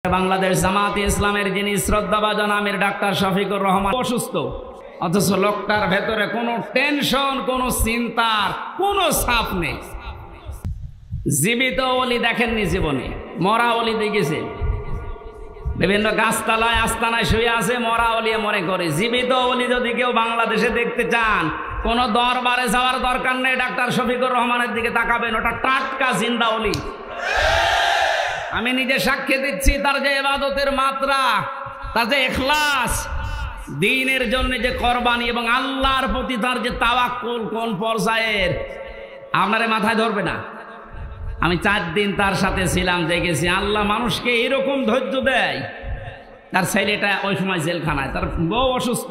বাংলাদেশ জামাতে ইসলামের যিনি শ্রদ্ধাভাজন আমির ডাক্তার শফিকুর রহমান অসুস্থ, অথচ লোকটার ভেতরে কোনো টেনশন, কোনো চিন্তার কোনো ছাপ নেই। জীবিত ওলি দেখেননি জীবনে, মরা ওলি দেখেছে। বিভিন্ন গাছতলায় আস্তানায় শুয়ে আছে, মরা ওলি মনে করে। জীবিত ওলি যদি কেউ বাংলাদেশে দেখতে চান, কোনো দরবারে যাওয়ার দরকার নেই, ডাক্তার শফিকুর রহমানের দিকে তাকাবেন, ওটা টাটকা জিন্দা ওলি। আমি নিজে সাক্ষী দিচ্ছি, তার যে ইবাদতের মাত্রা, তার যে ইখলাস, দ্বীনের জন্য যে কোরবানি এবং আল্লাহর প্রতি তার যে তাওয়াক্কুল কোন পর্যায়ের আপনারে মাথায় ধরবে না। আমি 4 দিন তার সাথে ছিলাম, দেখেছি আল্লাহ মানুষকে এরকম ধৈর্য দেয়। তার ছেলেটা ওই সময় জেলখানায়, তার বউ অসুস্থ,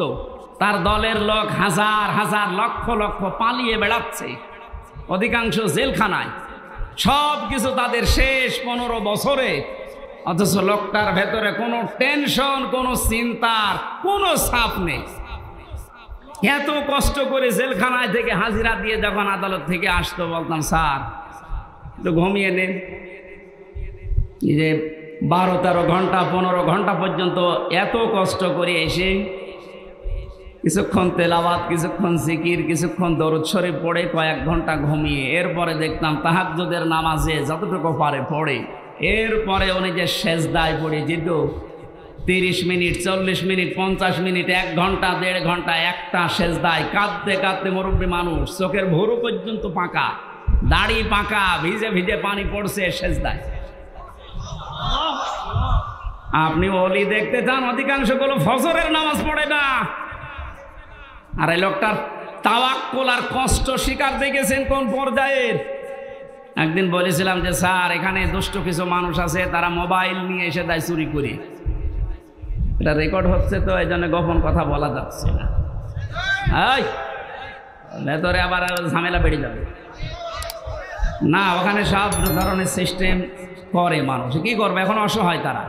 তার দলের লোক হাজার হাজার লক্ষ লক্ষ পালিয়ে বেড়াচ্ছে, অধিকাংশ জেলখানায়, সব কিছু তাদের শেষ 15 বছরে। অথচ লোকটার ভেতরে কোনো টেনশন, কোনো চিন্তার কোনো ছাপ নেই। এত কষ্ট করে জেলখানায় থেকে হাজিরা দিয়ে যখন আদালত থেকে আসতো, বলতাম স্যার একটু ঘুমিয়ে নেন। এই যে 12-13 ঘন্টা 15 ঘন্টা পর্যন্ত এত কষ্ট করে এসে কিছুক্ষণ তেলাওয়াত, কিছুক্ষণ জিকির, কিছুক্ষণ দরুদ শরীফ পড়ে কয়েক ঘন্টা ঘুমিয়ে, এরপরে দেখতাম তাহাজ্জুদের নামাজে যতটুকু পারে পড়ে, এরপরে উনি যে সেজদায় পড়ে যেত 30 মিনিট, 40 মিনিট, 50 মিনিট, 1 ঘন্টা, 1.5 ঘন্টা একটা সেজদায় কাঁদতে কাঁদতে, মুরব্বী মানুষ, চোখের ভুরু পর্যন্ত পাকা, দাড়ি পাকা, ভিজে ভিজে পানি পড়ছে সেজদায়। আপনি ওলি দেখতে চান, অধিকাংশ গুলো ফজরের নামাজ পড়ে না। আর এই লোকটার তাওয়াক্কুল আর কষ্ট শিকার দেখেছেন কোন পর্যায়ের। একদিন বলেছিলাম যে স্যার এখানে দুষ্ট কিছু মানুষ আছে, তারা মোবাইল নিয়ে এসে দেয় চুরি করে। এটা রেকর্ড হচ্ছে তো, এই জন্য গোপন কথা বলা যাচ্ছে না। এই ভেতরে আবার ঝামেলা বেড়ে যাবে না, ওখানে সব ধরনের সিস্টেম করে মানুষ, কি করবে এখন, অসহায় তারা।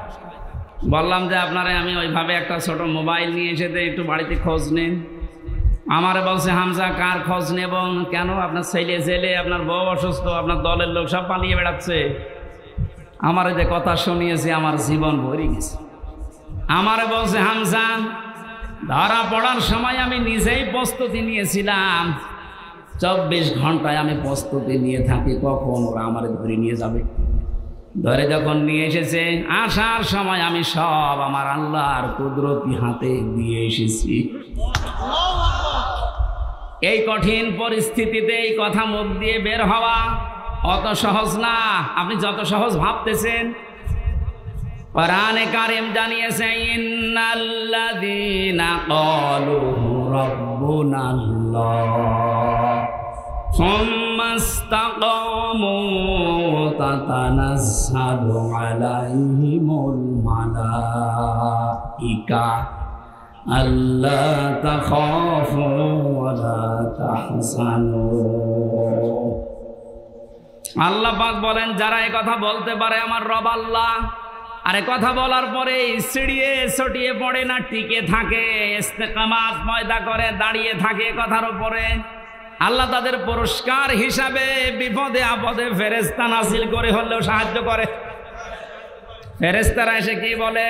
বললাম যে আপনারা আমি ওইভাবে একটা ছোট মোবাইল নিয়ে এসে একটু বাড়িতে খোঁজ নেন। আমারে বলছে হামজা কার খোঁজ নেব কেন, আপনার ছেলে জেলে, আপনার বউ অসুস্থ, আপনার দলের লোক সব পালিয়ে বেড়াচ্ছে। আমারে যে কথা শুনিয়েছে আমার জীবন ভরে গেছে। আমারে বলছে হামজা ধরা পড়ার সময় আমি নিজেই প্রস্তুতি নিয়েছিলাম, 24 ঘন্টায় আমি প্রস্তুতি নিয়ে থাকি কখন ওরা আমারে ধরে নিয়ে যাবে। ধরে যখন নিয়ে এসেছে, আসার সময় আমি সব আমার আল্লাহর কুদরতি হাতে দিয়ে এসেছি। এই কঠিন পরিস্থিতিতে এই কথা মুখ দিয়ে বের হওয়া অত সহজ না, আপনি যত সহজ ভাবতেছেন। কোরআনে কারীম জানিয়েছে ইন্নাল্লাযীনা ক্বালু রাব্বুনাল্লাহ সুম্মা ইসতাকামু তাতানাজ্জালু আলাইহিমুল মালাইকা আল্লা তাখাফু ওয়া লা তাহজানু। আল্লাহ পাক বলেন যারা এই কথা বলতে পারে আমার রব আল্লাহ, আর এই কথা বলার পরে সিঁড়িয়ে ছটিয়ে পড়ে না, টিকে থাকে, ইস্তেকামাত পয়দা করে দাঁড়িয়ে থাকে কথার উপরে, আল্লাহ তাদের পুরস্কার হিসাবে বিপদে আপদে ফেরেশতা নাযিল করে হলেও সাহায্য করে। ফেরেশতারা এসে কি বলে,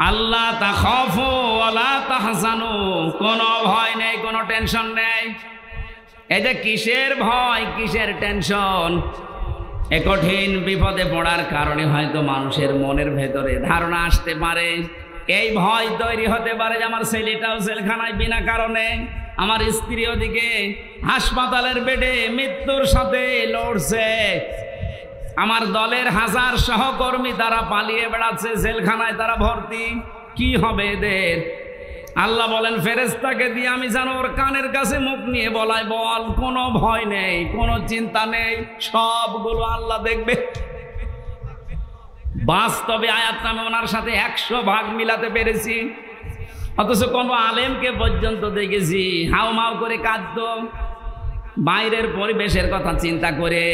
আল্লাহ তাখাফু ওয়া লা তাহজানু, কোনো ভয় নেই, কোনো টেনশন নেই। এই যে কিসের ভয়, কিসের টেনশন? এ কঠিন বিপদে পড়ার কারণে হয়তো মানুষের মনের ভেতরে ধারণা আসতে পারে, এই ভয় তৈরি হতে পারে যে আমার ছেলেটাও জেলখানায় বিনা কারণে, আমার স্ত্রী ওদিকে হাসপাতালের বেডে মৃত্যুর সাথে লড়ছে, আমার দলের হাজার সহকর্মী তারা পালিয়ে বেড়াচ্ছে, জেলখানায় তারা ভর্তি, কি হবে এদের? আল্লাহ বলেন ফেরেশতাকে দিয়ে আমি যেন ওর কানের কাছে মুখ নিয়ে বলাই, বল কোনো ভয় নেই, কোনো চিন্তা নেই, সবগুলো আল্লাহ দেখবে। বাস্তবে আয়াতটা আমি ওনার সাথে 100 ভাগ মিলাতে পেরেছি। অথচ কোন আলেমকে পর্যন্ত দেখেছি হাউমাউ করে কাঁদতো বাইরের পরিবেশের কথা চিন্তা করে।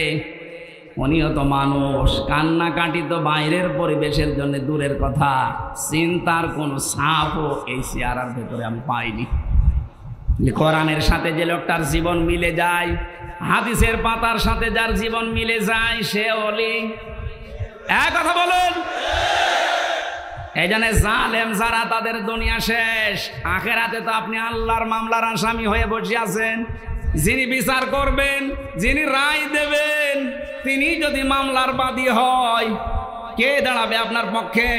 উনিও তো মানুষ, কান্নাকাটি তো বাইরের পরিবেশের জন্য দূরের কথা, চিন্তার কোনো ছাপও এই চেহারার ভেতরে আমি পাইনি। কোরআনের সাথে যে লোকটার জীবন মিলে যায়, হাদিসের পাতার সাথে যার জীবন মিলে যায়, সে ওলি। এক কথা বলুন। এই জন্য জালেম যারা তাদের দুনিয়া শেষ, আখেরাতে তো আপনি আল্লাহর মামলার আসামি হয়ে বসে আছেন। যিনি বিচার করবেন, যিনি রায় দেবেন, তিনি যদি মামলার বাদী হয়, কে দাঁড়াবে আপনার পক্ষে?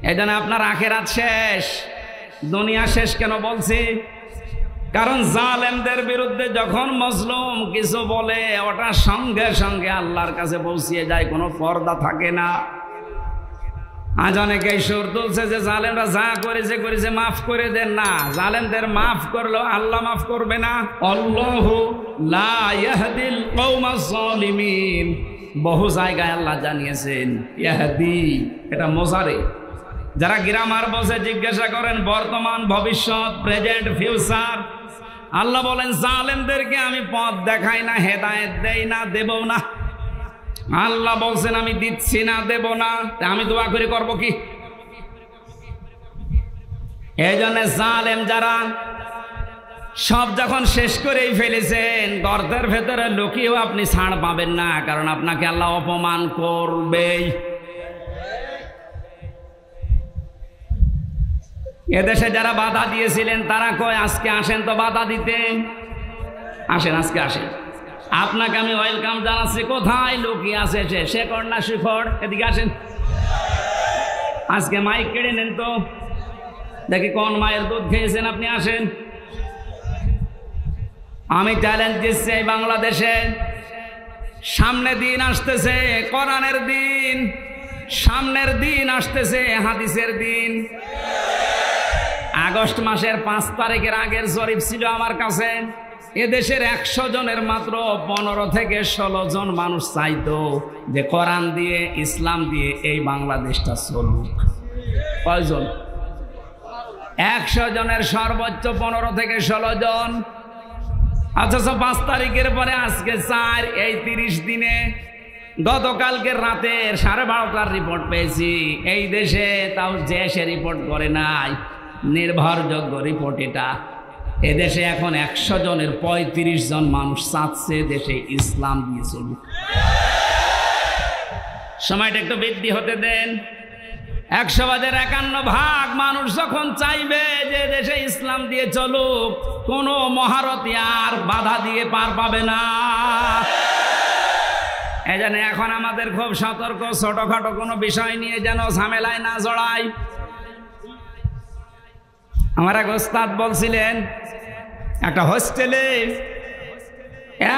এই জন্য আপনার আখেরাত শেষ, দুনিয়া শেষ। কেন বলছি? কারণ জালেমদের বিরুদ্ধে যখন মজলুম কিছু বলে, ওটা সঙ্গে সঙ্গে আল্লাহর কাছে পৌঁছিয়ে যায়, কোনো পর্দা থাকে না। আজ অনেকেই সুর তুলছে যে জালেমরা যা করেছে করেছে, মাফ করে দেন। না, জালেমদের মাফ করলো আল্লাহ মাফ করবে না। আল্লাহু লা ইয়াহদিল কওমাজ জালিমিন, বহু জায়গায় আল্লাহ জানিয়েছেন ইয়াহদি, এটা মোজারে। যারা গ্রামার বসে জিজ্ঞাসা করেন বর্তমান, ভবিষ্যৎ, প্রেজেন্ট, ফিউচার, আল্লাহ বলেন জালেমদেরকে আমি পথ দেখাই না, হেদায়েত দেই না, দেবও না। আল্লাহ বলছেন আমি দিচ্ছি না, দেব না, আমি দোয়া করে করব কি? এই জন্য জালেম যারা সব যখন শেষ করেই ফেলেছেন, গর্তের ভেতরে লুকিয়েও আপনি ছাড় পাবেন না, কারণ আপনাকে আল্লাহ অপমান করবেই। এদেশে যারা বাধা দিয়েছিলেন তারা কয় আজকে আসেন তো বাধা দিতে, আসেন আজকে আসেন, আপনাকে আমি ওয়েলকাম জানাচ্ছি। কোথায় লুকিয়ে আছে সে? শেখর না শিখর? এদিকে আসেন, আজকে মাইক কেড়ে নেন তো দেখি কোন মায়ের দুধ খেয়েছেন, আপনি আসেন। আমি চ্যালেঞ্জ দিচ্ছি এই বাংলাদেশে, সামনে দিন আসতেছে, কোরআনের দিন, সামনের দিন আসতেছে, হাদিসের দিন। আগস্ট মাসের 5 তারিখের আগের জরিপ ছিল আমার কাছে, এদেশের 100 জনের মাত্র 15 থেকে 16 জন মানুষ চাইতো যে কোরআন দিয়ে, ইসলাম দিয়ে এই বাংলাদেশটা চলুক। কয়জন? 100 জনের সর্বোচ্চ 15 থেকে 16 জন। অথচ 5 তারিখের পরে আজকে 4, এই 30 দিনে গতকালকে রাতের 12:30টার রিপোর্ট পেয়েছি। এই দেশে তাও যে সে রিপোর্ট করে নাই, নির্ভরযোগ্য রিপোর্ট এটা। এদেশে এখন 100 জনের 35 জন মানুষ চাচ্ছে দেশে ইসলাম দিয়ে চলুক। সময়টা একটু বৃদ্ধি হতে দেন। 100/51 মানুষ যখন চাইবে যে দেশে ইসলাম দিয়ে চলুক, কোনো মহারথী আর বাধা দিয়ে পার পাবে না। এই জন্য এখন আমাদের খুব সতর্ক, ছোটখাটো কোনো বিষয় নিয়ে যেন ঝামেলায় না জড়াই। আমার এক ওস্তাদ বলছিলেন, একটা হোস্টেলে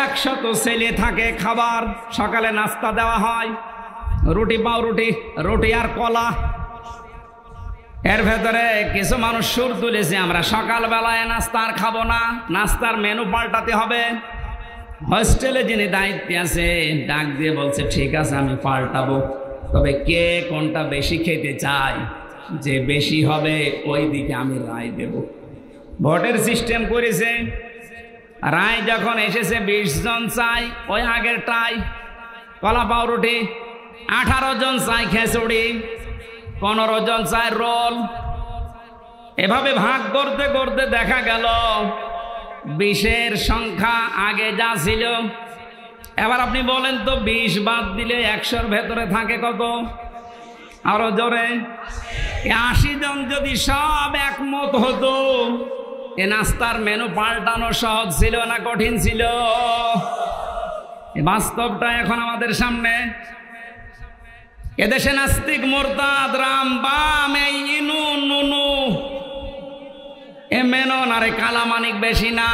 100 ছেলে থাকে, খাবার সকালে নাস্তা দেওয়া হয়, রুটি পাউরুটি, রুটি আর কলা। এর ভেতরে কিছু মানুষ সুর তুলেছে আমরা সকালবেলায় নাস্তা আর খাবো না, নাস্তার মেনু পাল্টাতে হবে। হোস্টেলে যিনি দায়িত্বে আছে ডাক দিয়ে বলছে ঠিক আছে আমি পাল্টাবো, তবে কে কোনটা বেশি খেতে চায়, যে বেশি হবে ওই দিকে আমি রায় দেব। ভোটের সিস্টেম করেছে, রায় যখন এসেছে 20 জন চাই ওই আগেরটাই কলা পাউরুটি, 18 জন চাই খিচুড়ি, 15 জন চাই রোল। এভাবে ভাগ করতে করতে দেখা গেল 20-এর সংখ্যা আগে যা ছিল। এবার আপনি বলেন তো 20 বাদ দিলে 100-র ভেতরে থাকে কত? আরো জোরে, 80 জন যদি সব একমত হতো, এ নাস্তার মেনু পাল্টানো সহজ ছিল না কঠিন ছিল? বাস্তবটা এখন আমাদের সামনে। এদেশে নাস্তিক, মোরতাদ, রাম, বাম, এই ইনু নুনু, এ মেনন আরে কালামানিক বেশি না।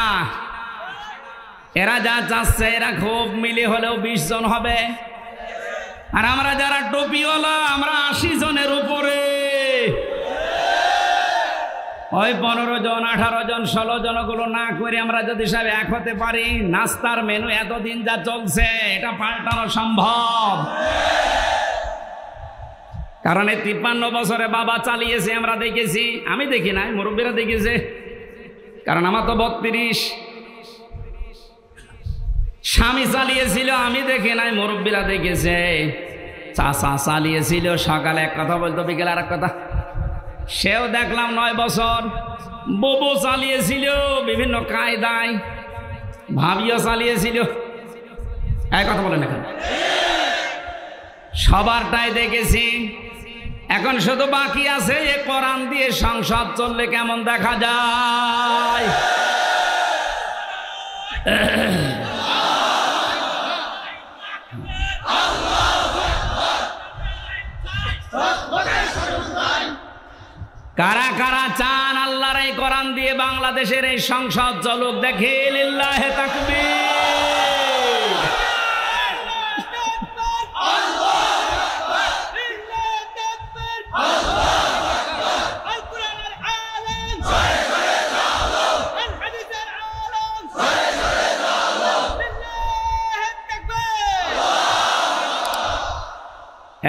এরা যা চাচ্ছে, এরা খুব মিলে হলেও 20 জন হবে। আর আমরা যারা টুপিওয়ালা, আমরা 80 জনের উপরে। ওই 15 জন, 18 জন, 16 জন গুলো না করে আমরা যদি সব এক হতে পারি, নাস্তার মেনু এতদিন যা চলছে এটা পাল্টানো সম্ভব। কারণ এই 53 বছরে বাবা চালিয়েছে, আমরা দেখেছি। আমি দেখি নাই, মুরব্বীরা দেখেছে, কারণ আমার তো 32। স্বামী চালিয়েছিল, আমি দেখি নাই, মুরব্বীরা দেখেছে। চাচা চালিয়েছিল, সকালে এক কথা বলতো, বিকেলে আর এক কথা। সেও দেখলাম 9 বছর। ববু চালিয়েছিল বিভিন্ন কায়দায়, ভাবিও চালিয়েছিল। এক কথা বলেন এখন। সবারটাই দেখেছি। এখন শুধু বাকি আছে এ কোরআন দিয়ে সংসদ চললে কেমন দেখা যায়। কারা কারা চান আল্লাহর এই কোরআন দিয়ে বাংলাদেশের এই সংসদ চলুক? দেখে লিল্লাহে তাকবীর।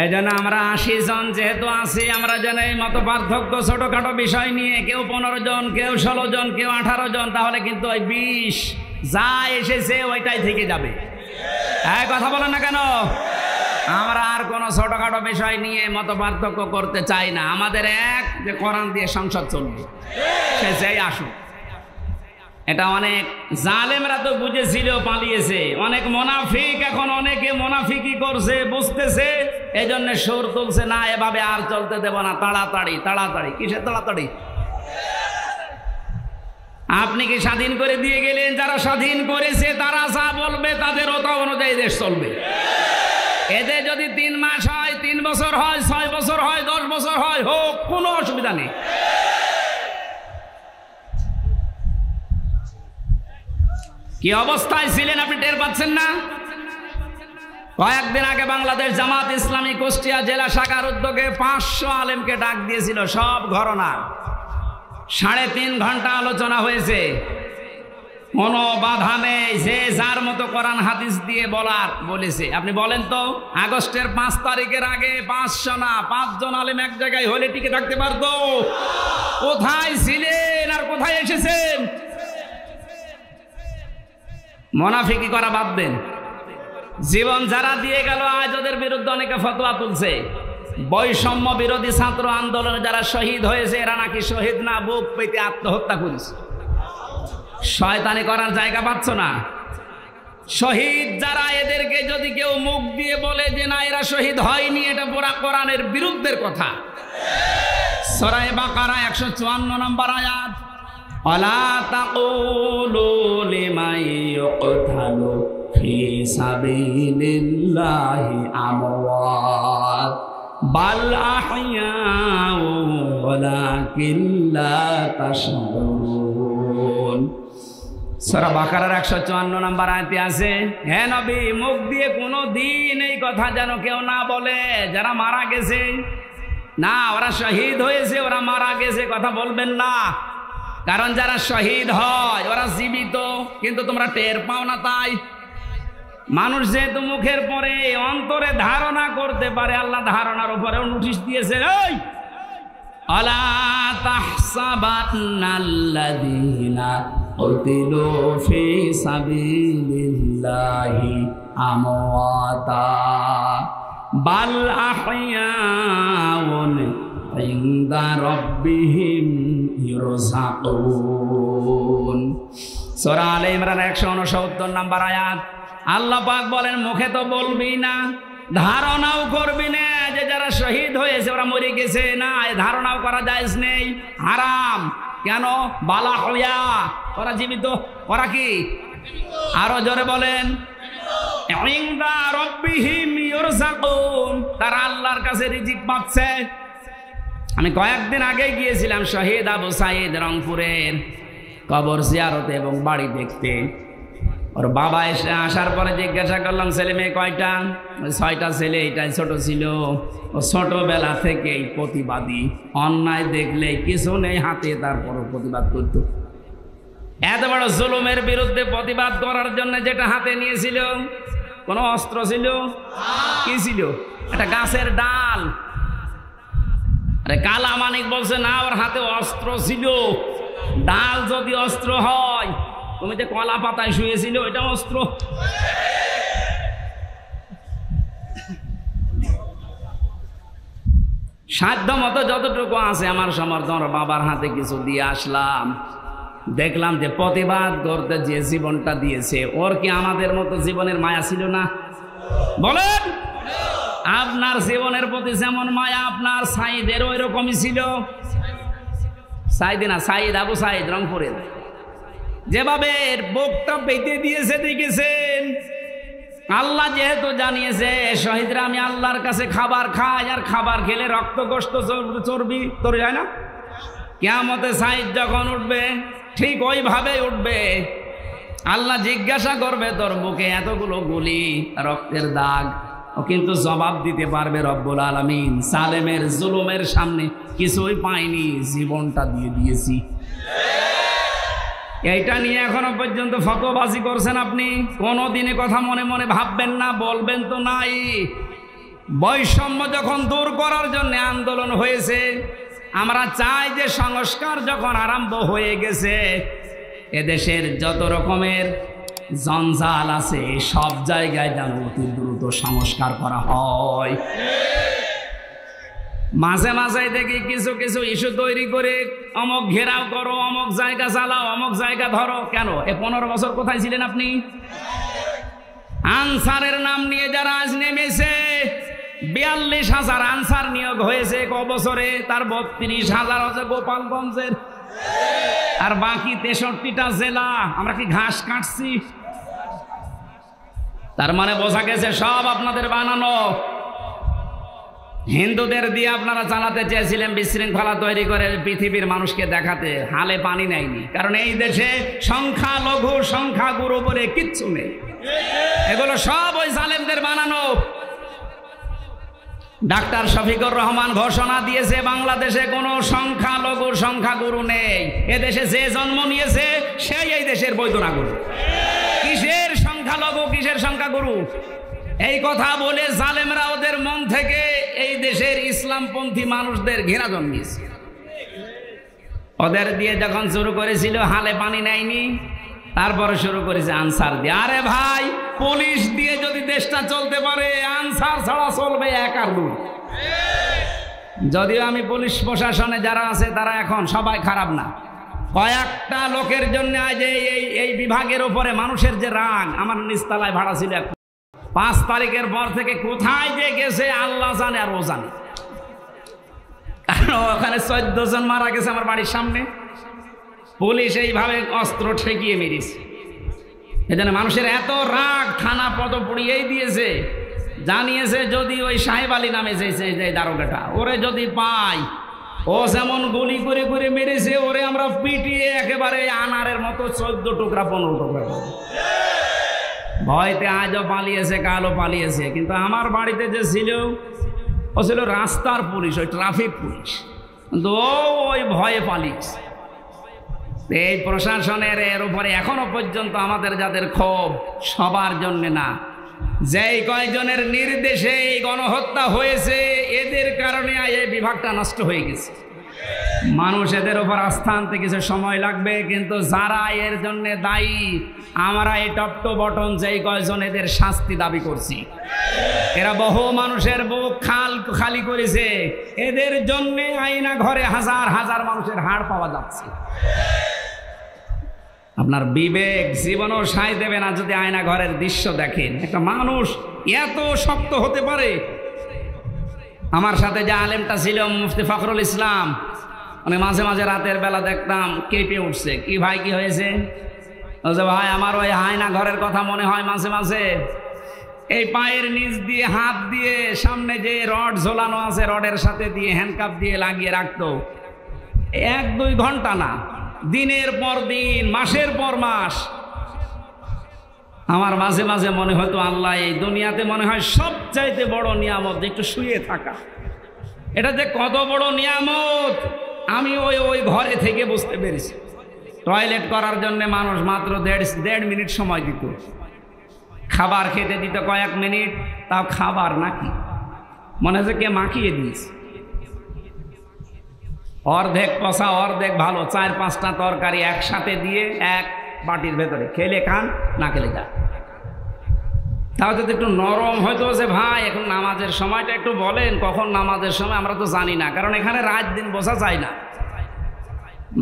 এই জন্য আমরা 80 জন যেহেতু আছি, আমরা যেন এই মত পার্থক্য ছোটখাটো বিষয় নিয়ে কেউ 15 জন, কেউ 16 জন, কেউ 18 জন, তাহলে কিন্তু ওই 20 যা এসেছে ওইটাই থেকে যাবে। হ্যাঁ, কথা বলেন না কেন? আমরা আর কোনো ছোটখাটো বিষয় নিয়ে মত পার্থক্য করতে চাই না। আমাদের এক যে কোরআন দিয়ে সংসদ চলবে, সে যেই আসুক। এটা অনেক জালেমরা তো বুঝেছিল, পালিয়েছে। অনেক মুনাফিক এখন অনেকে মুনাফিকি করছে, বুঝতেছে, এই জন্য সুর তুলছে, না এভাবে আর চলতে দেব না, তাড়াতাড়ি তাড়াতাড়ি। কিসের তাড়াতাড়ি? আপনি কি স্বাধীন করে দিয়ে গেলেন? যারা স্বাধীন করেছে তারা যা বলবে তাদের ওটা অনুযায়ী দেশ চলবে। এতে যদি 3 মাস হয়, 3 বছর হয়, 6 বছর হয়, 10 বছর হয়, হোক, কোনো অসুবিধা নেই। কি অবস্থায় ছিলেন আপনি টের পাচ্ছেন না? কয়েকদিন আগে বাংলাদেশ জামাত ইসলামী কুষ্টিয়া জেলা শাখার উদ্যোগে 500 আলেমকে ডাক দিয়েছিল, সব ঘরনা। 3.5 ঘন্টা আলোচনা হয়েছে, কোনো বাধা নেই, যে যার মতো কোরআন হাদিস দিয়ে বলেছে। আপনি বলেন তো, আগস্টের 5 তারিখের আগে 500 না 5 জন আলেম এক জায়গায় হলে টিকে থাকতে পারতো? কোথায় ছিলেন আর কোথায় এসেছেন? মুনাফিকি করা বাদ দেন। জীবন যারা দিয়ে গেল, আজ ওদের বিরুদ্ধে অনেকে ফতোয়া তুলছে। বৈষম্য বিরোধী ছাত্র আন্দোলনে যারা শহীদ হয়েছে, এরা নাকি শহীদ না, বুক পেতে আত্মহত্যা করেছে। শয়তানি করার জায়গা পাচ্ছ না? শহীদ যারা, এদেরকে যদি কেউ মুখ দিয়ে বলে যে না এরা শহীদ হয়নি, এটা পুরা কোরআনের বিরুদ্ধের কথা। সূরা বাকারা 154 নম্বর আয়াত, ওয়ালা তাকুলু লিমান ইউকতালু ফি সাবিলিল্লাহি আমওয়াত বাল আহইয়াউ ওয়ালাকিন লা তাশউরুন। সূরা বাকারার 154 নম্বর আয়াতে আছে, হে নবী, মুখ দিয়ে কোনো দিন এই কথা যেন কেউ না বলে যারা মারা গেছে, না ওরা শহীদ হয়েছে, ওরা মারা গেছে, কথা বলবেন না। কারণ যারা শহীদ হয় ওরা জীবিত, কিন্তু তোমরা টের পাও না। তাই মানুষ যেহেতু মুখের পরে অন্তরে ধারণা করতে পারে, আল্লাহ ধারণার উপরেও নোটিশ দিয়েছে, এই আলা তাহসাবান্নাল্লাযীনা কুতিলু ফি সাবিলিল্লাহি আমওয়াতা বাল আহইয়াউন ইনদা রাব্বিহিম ইরযাকুন। সূরা আলে ইমরান 169 নম্বর আয়াত। আল্লাহ পাক বলেন, মুখে তো বলবি না, ধারণাও করবি না যে যারা শহীদ হয়েছে ওরা মরে গেছে, না এই ধারণাও করা জায়েজ নেই, হারাম। কেন? বালা হইয়া, ওরা জীবিত। ওরা কি? আরো জোরে বলেন, ইনদা রাব্বিহিম ইরযাকুন, তারা আল্লাহর কাছে রিজিক পাচ্ছে। আমি কয়েকদিন আগে গিয়েছিলাম শহীদ আবু সাইদ রংপুরের কবর জিয়ারতে এবং বাড়ি দেখতে। ওর বাবা এসে আসার পরে জিজ্ঞাসা করলাম, ছেলে মেয়ে কয়টা? 6টা ছেলে, এটাই ছোট ছিল। ও ছোটবেলা থেকেই প্রতিবাদী, অন্যায় দেখলে কিছু নেই হাতে, তারপরও প্রতিবাদ করত। এত বড় জুলুমের বিরুদ্ধে প্রতিবাদ করার জন্য যেটা হাতে নিয়েছিল, কোনো অস্ত্র ছিল? কি ছিল? একটা গাছের ডাল। আরে কালা মানিক বলছে না, ওর হাতে অস্ত্র ছিল। ডাল যদি অস্ত্র হয়, তুমি যে কলা পাতায় শুয়েছিল এটা অস্ত্র। সাধ্য মতো যতটুকু আছে আমার সমর্থন, বাবার হাতে কিছু দিয়ে আসলাম। দেখলাম যে প্রতিবাদ করতে যে জীবনটা দিয়েছে, ওর কি আমাদের মতো জীবনের মায়া ছিল না? বলেন, আপনার জীবনের প্রতি যেমন মায়া আপনার সাইদের ওই রকমই ছিল। সাইদ না, সাইদ, আবু সাইদ রংপুরের, যেভাবে বুকটা পেতে দিয়েছে দেখেছেন। আল্লাহ যেহেতু জানিয়েছে শহীদরা আমি আল্লাহর কাছে খাবার খাই, আর খাবার খেলে রক্ত গোশত চর্বি তোর যায় না। কিয়ামতে সাইদ যখন উঠবে ঠিক ওইভাবে উঠবে। আল্লাহ জিজ্ঞাসা করবে তোর বুকে এতগুলো গুলি, রক্তের দাগ, ও কিন্তু জবাব দিতে পারবে রব্বুল আলামিন সালেমের জুলুমের সামনে কিছুই পাইনি, জীবনটা দিয়ে দিয়েছি। এইটা নিয়ে এখনো পর্যন্ত ফতোয়াবাজি করছেন আপনি। কোনোদিনে কথা মনে মনে ভাববেন না, বলবেন তো নাই। বৈষম্য যখন দূর করার জন্য আন্দোলন হয়েছে, আমরা চাই যে সংস্কার যখন আরম্ভ হয়ে গেছে, এদেশের যত রকমের জঞ্জাল আছে সব জায়গায় যেন অতি দ্রুত সংস্কার করা হয়। মাঝে মাঝে দেখি কিছু কিছু ইস্যু তৈরি করে অমুক ঘেরাও করো, অমুক জায়গা চালাও, অমুক জায়গা ধরো। কেন? 15 বছর কোথায় ছিলেন আপনি? আনসারের নাম নিয়ে যারা আজ নেমেছে, 42,000 আনসার নিয়োগ হয়েছে ক বছরে, তার 32,000 হচ্ছে গোপালগঞ্জের, আর বাকি 63টা জেলা। আমরা কি ঘাস কাটছি? তার মানে বোঝা গেছে সব আপনাদের বানানো। হিন্দুদের দিয়ে আপনারা চালাতে চেয়েছিলেন বিশৃঙ্খলা তৈরি করে পৃথিবীর মানুষকে দেখাতে, হালে পানি নেয়নি। কারণ এই দেশে সংখ্যালঘু সংখ্যাগুরু বলে কিচ্ছু নেই, এগুলো সব ওই জালেমদের বানানো। ডাক্তার শফিকুর রহমান ঘোষণা দিয়েছে বাংলাদেশে কোনো সংখ্যালঘু সংখ্যাগুরু নেই। এদেশে যে জন্ম নিয়েছে সেই এই দেশের বৈধ নাগরিক। কিসের সংখ্যালঘু, কিসের সংখ্যাগুরু? এই কথা বলে জালেমরা ওদের মন থেকে এই দেশের ইসলামপন্থী মানুষদের ঘৃণা জন্মিয়েছে। ওদের দিয়ে যখন শুরু করেছিল হালে পানি নেয়নি, তারপরে শুরু করেছে আনসার দিয়ে। আরে ভাই, পুলিশ দিয়ে যদি দেশটা চলতে পারে, আনসার ছাড়া চলবে এক আর দুই। যদিও আমি পুলিশ প্রশাসনে যারা আছে তারা এখন সবাই খারাপ না, কয়েকটা লোকের জন্য আজ এই বিভাগের উপরে মানুষের যে রাগ। আমার নিচতলায় ভাড়া ছিল 5 তারিখের পর থেকে কোথায় যে গেছে আল্লাহ জানে আর ও জানে। কারণ ওখানে 14 জন মারা গেছে আমার বাড়ির সামনে, পুলিশ এইভাবে অস্ত্র ঠেকিয়ে মেরেছে। এজন্য মানুষের এত রাগ, থানা পদ পুড়িয়েই দিয়েছে। জানিয়েছে যদি ওই সাহেব আলী নামে যে দারোগাটা, ওরে যদি পাই, ও যেমন গুলি করে করে মেরেছে, ওরে আমরা পিটিয়ে একেবারে আনারের মতো 14 টুকরা 15 টুকরা করব। ভয়তে আজও পালিয়েছে, কালও পালিয়েছে। কিন্তু আমার বাড়িতে যে ছিল, ও ছিল রাস্তার পুলিশ, ওই ট্রাফিক পুলিশ, কিন্তু ওই ভয়ে পালিয়েছে। এই প্রশাসনের এর উপরে এখনো পর্যন্ত আমাদের যাদের ক্ষোভ, সবার জন্য না, যেই কয়জনের নির্দেশে এই গণহত্যা হয়েছে, এদের কারণে এই বিভাগটা নষ্ট হয়ে গেছে। মানুষ এদের উপর আস্থা আনতে কিছু সময় লাগবে, কিন্তু যারা এর জন্য দায়ী, আমরা এই টপ টু বটন যেই কয়জন এদের শাস্তি দাবি করছি। এরা বহু মানুষের বুক খালি করেছে, এদের জন্য আয়না ঘরে হাজার হাজার মানুষের হাড় পাওয়া যাচ্ছে। আপনার বিবেক জীবনও সায় দেবে না যদি আয়না ঘরের দৃশ্য দেখেন। একটা মানুষ এত শক্ত হতে পারে? আমার সাথে যে আলেমটা ছিল মুফতি ফখরুল ইসলাম, মানে মাঝে মাঝে রাতের বেলা দেখতাম কেঁপে উঠছে। কি ভাই, কি হয়েছে? বলছে ভাই আমার ওই আয়না ঘরের কথা মনে হয় মাঝে মাঝে। এই পায়ের নিচ দিয়ে হাত দিয়ে সামনে যে রড ঝোলানো আছে, রডের সাথে দিয়ে হ্যান্ডকাপ দিয়ে লাগিয়ে রাখতো, 1-2 ঘন্টা না, দিনের পর দিন, মাসের পর মাস। আমার মাঝে মাঝে মনে হতো আল্লাহ, এই দুনিয়াতে মনে হয় সবচাইতে বড় নিয়ামত একটু শুয়ে থাকা। এটা যে কত বড় নিয়ামত আমি ওই ঘরে থেকে বুঝতে পেরেছি। টয়লেট করার জন্য মানুষ মাত্র 1.5 মিনিট সময় দিত, খাবার খেতে দিত কয়েক মিনিট, তাও খাবার নাকি মনে হচ্ছে কে মাখিয়ে দিয়েছে। অর্ধেক পচা অর্ধেক ভালো, 4-5টা তরকারি একসাথে দিয়ে এক বাটির ভেতরে, খেলে খান, না খেলে যান। তাও যদি একটু নরম হয়তো যে ভাই এখন নামাজের সময়টা একটু বলেন, কখন নামাজের সময় আমরা তো জানি না, কারণ এখানে রাত দিন বোঝা যায় না।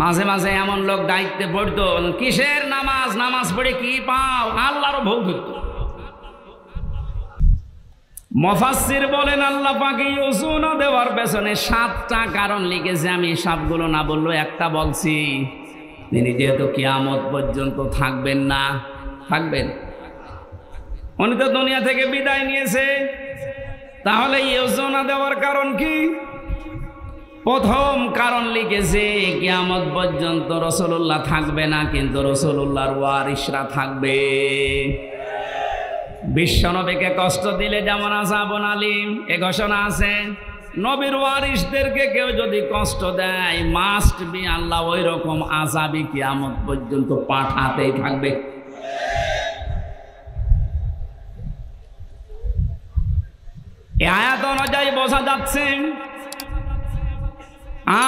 মাঝে মাঝে এমন লোক দায়িত্বে পড়তো, কিসের নামাজ, নামাজ পড়ে কি পাও, আল্লাহরও ভোগ ধরত। মুফাসসির বলেন আল্লাহ পাক ইউযু না দেওয়ার পেছনে 7টা কারণ লিখেছে। আমি সবগুলো না বললেও একটা বলছি। তিনি যেহেতু কিয়ামত পর্যন্ত থাকবেন না, থাকবেন, উনি তো দুনিয়া থেকে বিদায় নিয়েছে, তাহলে ইউযু না দেওয়ার কারণ কি? প্রথম কারণ লিখেছে কিয়ামত পর্যন্ত রাসূলুল্লাহ থাকবে না, কিন্তু রাসূলুল্লাহর ওয়ারিসরা থাকবে। বিশ্বনবীকে কষ্ট দিলে যেমন আযাবুন আলীম এ ঘোষণা আছে, নবীর ওয়ারিসদেরকে কেউ যদি কষ্ট দেয় মাস্ট বি আল্লাহ ওই রকম আযাবই কিয়ামত পর্যন্ত পাঠাতেই থাকবে। এই আয়াত অনুযায়ী বোঝা যাচ্ছে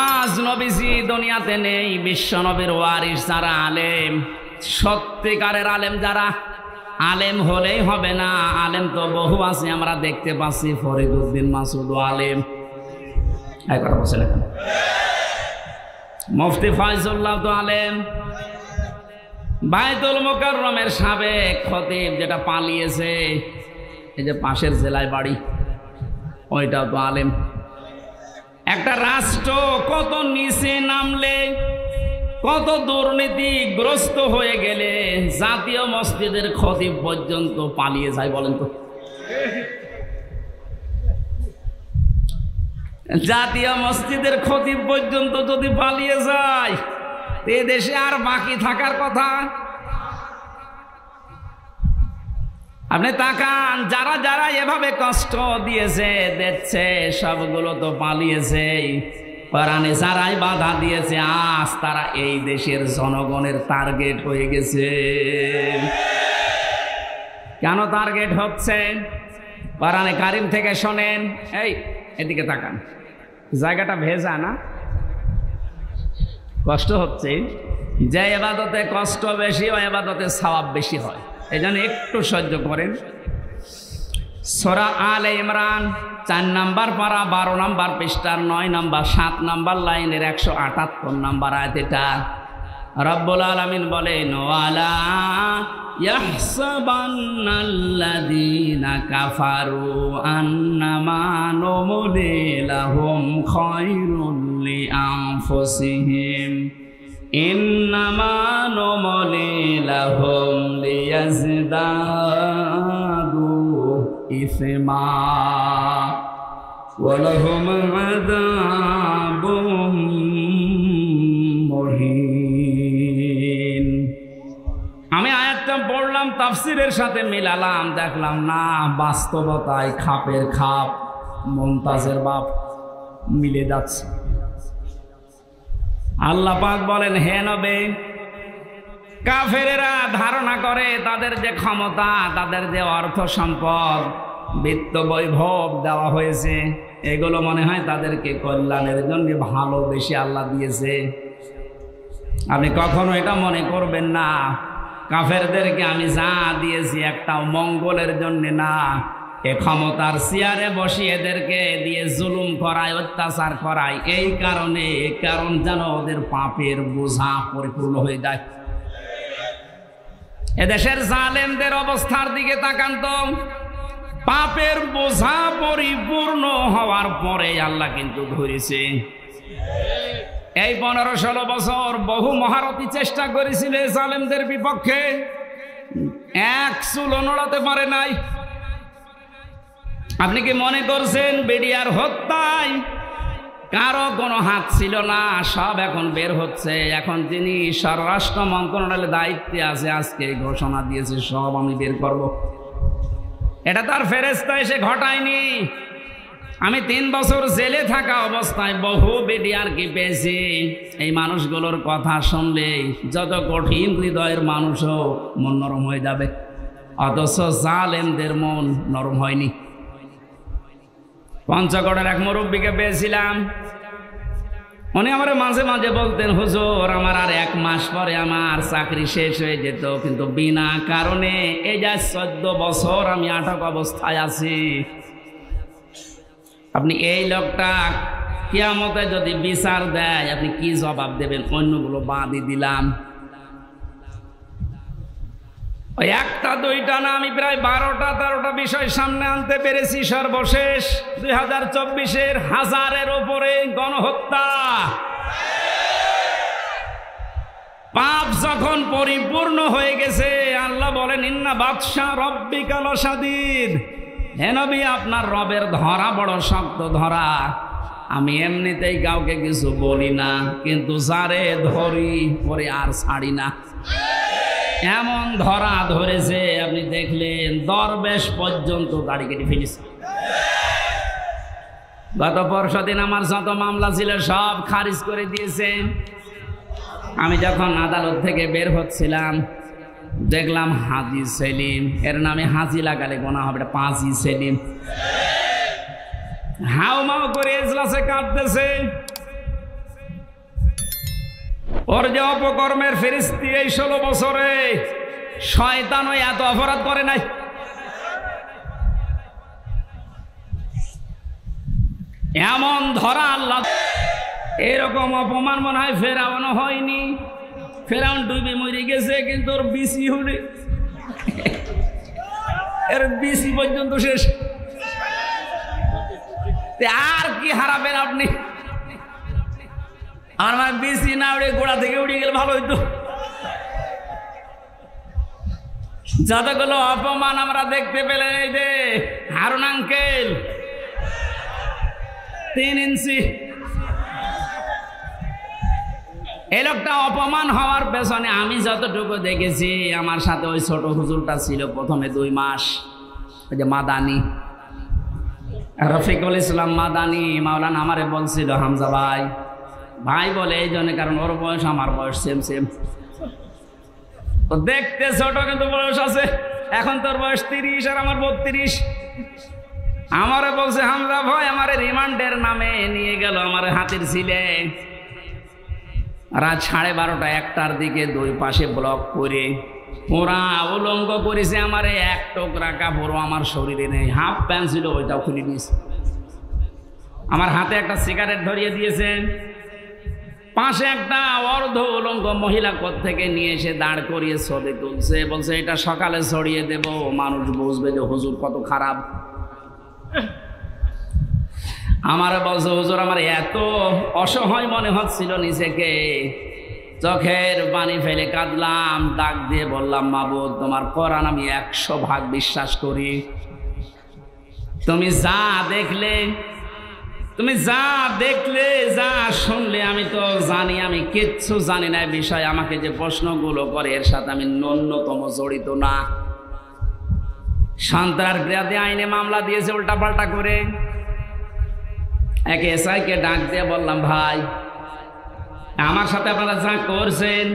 আজ নবীজি দুনিয়াতে নেই, বিশ্ব নবীর ওয়ারিস যারা আলেম, সত্যিকারের আলেম যারা, আলেম হলেই হবে না, আলেম তো বহু আছে আমরা দেখতে পাচ্ছি। ফরিদউদ্দিন মাসুদ আলেম, একবার বসে লেখেন। মুফতি ফয়জুল্লাহ তো আলেম। বাইতুল মুকাররমের সাবেক খতিব যেটা পালিয়েছে, এই যে পাশের জেলায় বাড়ি, ওইটাও তো আলেম। একটা রাষ্ট্র কত নিচে নামলে, কত দুর্নীতিগ্রস্ত হয়ে গেলে জাতীয় মসজিদের খতিব পর্যন্ত পালিয়ে যায় বলেন তো? জাতীয় মসজিদের খতিব পর্যন্ত যদি পালিয়ে যায়, এ দেশে আর বাকি থাকার কথা? আপনি তাকান, যারা যারা এভাবে কষ্ট দিয়েছে দিচ্ছে সবগুলো তো পালিয়েছে। কোরআনে যারাই বাধা দিয়েছে আজ তারা এই দেশের জনগণের টার্গেট হয়ে গেছে। কেন টার্গেট হচ্ছে? কোরআনে কারিম থেকে শোনেন। এই এদিকে তাকান, জায়গাটা ভেজা না? কষ্ট হচ্ছে। যে ইবাদতে কষ্ট বেশি ওই ইবাদতে সওয়াব বেশি হয়, এই জন্য একটু সহ্য করেন। সূরা আলে ইমরান 4 নম্বর পারা 12 নম্বর পৃষ্ঠার 9 নম্বর 7 নম্বর লাইনের 178 নম্বর আয়াত। এটা রব্বুল আলামিন বলেন, ওয়ালা ইয়াহসাবান্নাল্লাযীনা কাফারু আন্নামা নুমলি লাহুম খায়রুল লিআনফুসিহিম ইন্নামা নুমলি লাহুম লিয়াজদাদু ইসমা ওয়ালাহুম আযাবুম মুহিন। আমি আয়াতটা পড়লাম, তাফসীরের সাথে মিলালাম, দেখলাম না বাস্তবতায় খাপের খাপ মুমতাজের বাপ মিলে যাচ্ছে। আল্লাহ পাক বলেন, হে নবী, কাফেরেরা ধারণা করে তাদের যে ক্ষমতা, তাদের যে অর্থ সম্পদ, বিত্ত বৈভব দেওয়া হয়েছে, এগুলো মনে হয় তাদেরকে কল্যাণের জন্য ভালোবেসে আল্লাহ দিয়েছে। আপনি কখনো এটা মনে করবেন না কাফেরদেরকে আমি যা দিয়েছি একটাও মঙ্গলের জন্য না। এ ক্ষমতার চেয়ারে বসিয়ে এদেরকে দিয়ে জুলুম করায়, অত্যাচার করায়, এই কারণে, কারণ যেন ওদের পাপের বোঝা পরিপূর্ণ হয়ে যায়। এদেশের জালেমদের অবস্থার দিকে তাকান তো, পাপের বোঝা পরিপূর্ণ হওয়ার পরে আল্লাহ কিন্তু ধরেছে। এই 15-16 বছর বহু মহারথী চেষ্টা করেছিল জালেমদের বিপক্ষে, এক চুলও নড়াতে পারে নাই। আপনি কি মনে করছেন বিডিআর হত্যায় কারো কোনো হাত ছিল না? সব এখন বের হচ্ছে। এখন যিনি স্বরাষ্ট্র মন্ত্রণালয়ের দায়িত্বে আছে আজকে ঘোষণা দিয়েছে সব আমি বের করব। এটা তার ফেরেশতা এসে ঘটায়নি। আমি 3 বছর জেলে থাকা অবস্থায় বহু বিডিআরকে পেয়েছি। এই মানুষগুলোর কথা শুনলে যত কঠিন হৃদয়ের মানুষও মন নরম হয়ে যাবে, অথচ জালেমদের মন নরম হয়নি। পঞ্চগড়ের এক মুরব্বীকে পেয়েছিলাম, উনি আমার মাঝে মাঝে বলতেন, হুজুর আমার আর 1 মাস পরে আমার চাকরি শেষ হয়ে যেত, কিন্তু বিনা কারণে এই যা 14 বছর আমি আটক অবস্থায় আছি। আপনি এই লোকটা কিয়ামতে যদি বিচার দেয় আপনি কি জবাব দেবেন? অন্যগুলো বাদই দিলাম, ওই একটা দুইটা না, আমি প্রায় 12টা-13টা বিষয় সামনে আনতে পেরেছি। সর্বশেষ 2024-এর হাজারের ওপরে গণহত্যা। পাপ যখন পরিপূর্ণ হয়ে গেছে, আল্লাহ বলেন ইন্না বাদশা রব্বিকা লাশাদীদ, হে নবী আপনার রবের ধরা বড় শক্ত ধরা। আমি এমনিতেই কাউকে কিছু বলি না, কিন্তু যারে ধরি পরে আর ছাড়ি না। এমন ধরা ধরেছে, আপনি দেখলেন দরবেশ পর্যন্ত দাড়ি কেটে ফেলেছে। গত পরশুদিন আমার যত মামলা ছিল সব খারিজ করে দিয়েছেন। আমি যখন আদালত থেকে বের হচ্ছিলাম, দেখলাম হাজি সেলিম, এর নামে হাজি লাগালে গোনা হবে, এটা পাঁচি সেলিম। হাউ মাউ করে এজলাসে কাঁদতেছে। ওর যে অপকর্মের ফেরেশতি, এই 16 বছরে শয়তান ওই এত অপরাধ করে নাই। এমন ধরা আল্লাহ, এরকম অপমান মনে হয় ফেরাউনও হয়নি। ফেরাউন ডুবে মরে গেছে, কিন্তু ওর বিসি হলে এর বিসি পর্যন্ত শেষ। আর কি হারাবেন আপনি? আমার মানে বিসি না উড়ে গোড়া থেকে উড়ে গেলে ভালো হইতো। যতগুলো অপমান আমরা দেখতে পেলেন, এই যে হারুন আঙ্কেল 3 ইঞ্চি, এই লোকটা অপমান হওয়ার পেছনে আমি যতটুকু দেখেছি, আমার সাথে ওই ছোট হুজুরটা ছিল প্রথমে 2 মাস, ওই যে মাদানি রফিকুল ইসলাম মাদানি মাওলানা আমারে বলছিল, হামজা ভাই ভাই বলে এই জন্য, কারণ ওর বয়স আমার বয়স সেম সেম। তো দেখতে ছোট কিন্তু বয়স আছে। এখন তোর বয়স 30 আর আমার 32। আমারে বলছে, হামজা ভাই আমারে রিমান্ডের নামে নিয়ে গেল আমার হাতির ছিলে। রাত 12:30 1টার দিকে 2 পাশে ব্লক করে পুরা উলঙ্গ করেছে। আমার এক টুকরা কাপড়ও আমার শরীরে নেই, হাফ প্যান্ট ছিল ওইটাও খুলে দিয়েছে। আমার হাতে একটা সিগারেট ধরিয়ে দিয়েছেন। পাশে একটা অর্ধ উলঙ্গ মহিলা কোত্থেকে নিয়ে এসে দাঁড় করিয়ে ছবি তুলছে। বলছে এটা সকালে ছড়িয়ে দেব, মানুষ বুঝবে যে হুজুর কত খারাপ। আমার বলছে, হুজুর আমার এত অসহায় মনে হচ্ছিল নিজেকে, চোখের পানি ফেলে কাঁদলাম। ডাক দিয়ে বললাম, মাবুদ তোমার কোরআন আমি 100 ভাগ বিশ্বাস করি। তুমি যা দেখলে, তুমি যা দেখলে, যা শুনলে, আমি তো জানি আমি কিচ্ছু জানি না বিষয়। আমাকে যে প্রশ্নগুলো করে এর সাথে আমি ন্যূনতম জড়িত না। সন্ত্রাস বিরোধী আইনে মামলা দিয়েছে উল্টাপাল্টা করে। এক এসআইকে ডাক দিয়ে বললাম, ভাই আমার সাথে আপনারা যা করছেন,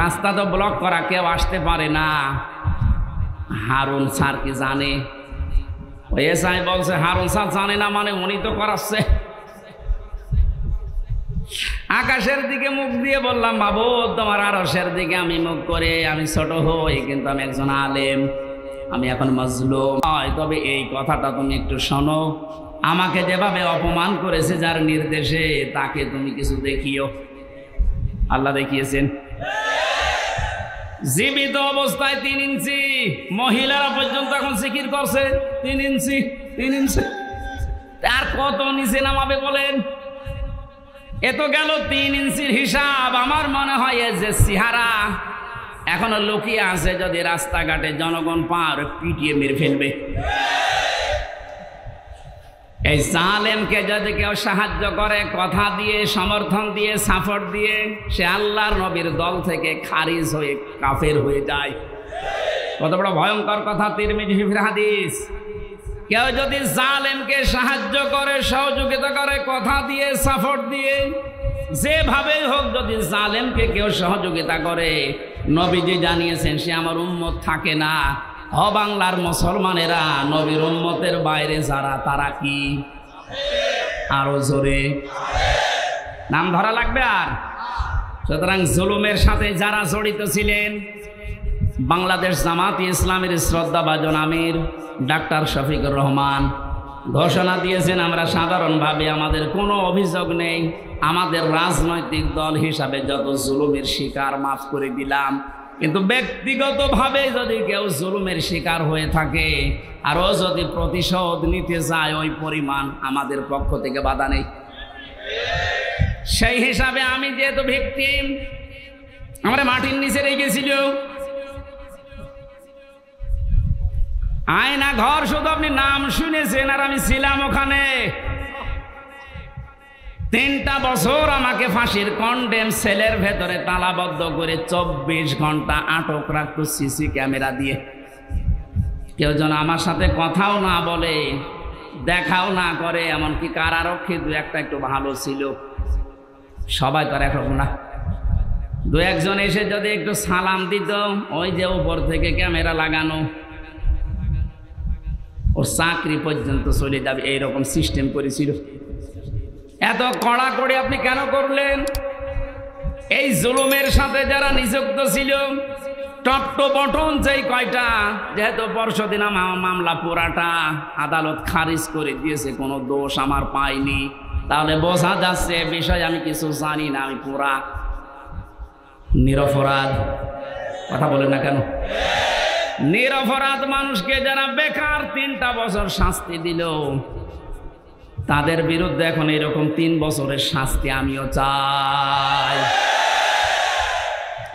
রাস্তা তো ব্লক করা, কেউ আসতে পারে না, হারুন স্যার কি জানে? ওই এসআই বলছে, হারুন স্যার জানে না মানে উনি তো করাচ্ছে। আকাশের দিকে মুখ দিয়ে বললাম, বাবু তোমার আরশের দিকে আমি মুখ করে আমি ছোট হই, কিন্তু আমি একজন আলেম, আমি এখন মজলুম। তবে এই কথাটা তুমি একটু শোনো, আমাকে যেভাবে অপমান করেছে যার নির্দেশে, তাকে তুমি কিছু দেখিও। আল্লাহ দেখিয়েছেন। জীবিত অবস্থায় 3 ইঞ্চি, মহিলারা পর্যন্ত এখন জিকির করছে 3 ইঞ্চি 3 ইঞ্চি। আর কত নিচে নামাবে বলেন? এ তো গেল 3 ইঞ্চির হিসাব। আমার মনে হয় যে চেহারা এখনো লুকিয়ে আছে, যদি রাস্তাঘাটে জনগণ পার পিটিয়ে মেরে ফেলবে। এই জালেমকে যদি কেউ সাহায্য করে, কথা দিয়ে, সমর্থন দিয়ে, সাপোর্ট দিয়ে, সে আল্লাহর নবীর দল থেকে খারিজ হয়ে কাফের হয়ে যায়। কত বড় ভয়ঙ্কর কথা, তিরমিজি হাদিস। কেউ যদি জালেমকে সাহায্য করে, সহযোগিতা করে, কথা দিয়ে, সাপোর্ট দিয়ে, যেভাবেই হোক, যদি জালেমকে কেউ সহযোগিতা করে, নবীজি জানিয়েছেন সে আমার উম্মত থাকে না। বাংলার মুসলমানেরা নবীর উম্মতের বাইরে যারা, তারা কি? আরো জোরে নাম ধরা লাগবে। আর সুতরাং জুলুমের সাথে যারা জড়িত ছিলেন, বাংলাদেশ জামাতে ইসলামের শ্রদ্ধাভাজন আমির ডাক্তার শফিকুর রহমান ঘোষণা দিয়েছেন, আমরা সাধারণভাবে আমাদের কোনো অভিযোগ নেই, আমাদের রাজনৈতিক দল হিসাবে যত জুলুমের শিকার মাফ করে দিলাম, কিন্তু ব্যক্তিগতভাবে যদি কেউ জুলুমের শিকার হয়ে থাকে আরও যদি প্রতিশোধ নিতে যায় ওই পরিমাণ, আমাদের পক্ষ থেকে বাধা নেই। সেই হিসাবে আমি যেহেতু ভিকটিম, আমার মাটির নিচে রেখেছিল আয়না ঘর, শুধু আপনি নাম শুনেছেন, আর আমি ছিলাম ওখানে 3টা বছর আমাকে ফাঁসির কন্ডেম সেলের ভেতরে তালাবদ্ধ করে 24 ঘন্টা আটক রাখতো সিসি ক্যামেরা দিয়ে। কেউ যেন আমার সাথে কথাও না বলে, দেখাও না করে। এমনকি কারারক্ষী 2-1টা একটু ভালো ছিল, সবাই তো আর একরকম না। 2-1 জন এসে যদি একটু সালাম দিত, ওই যে উপর থেকে ক্যামেরা লাগানো, ওর চাকরি পর্যন্ত চলে যাবে, এইরকম সিস্টেম করেছিল। এত কড়াকড়ি আপনি কেন করলেন? এই জুলুমের সাথে যারা নিযুক্ত ছিল, টপ টু বটন যেই কয়টা, যেহেতু পরশুদিন আমার মামলা পুরাটা আদালত খারিজ করে দিয়েছে, কোনো দোষ আমার পাইনি, তাহলে বোঝা যাচ্ছে বিষয় আমি কিছু জানি না, আমি পুরা নিরপরাধ। কথা বলেন না কেন? নিরপরাধ মানুষকে যারা বেকার 3টা বছর শাস্তি দিল, তাদের বিরুদ্ধে এখন এরকম 3 বছরের শাস্তি আমিও চাই।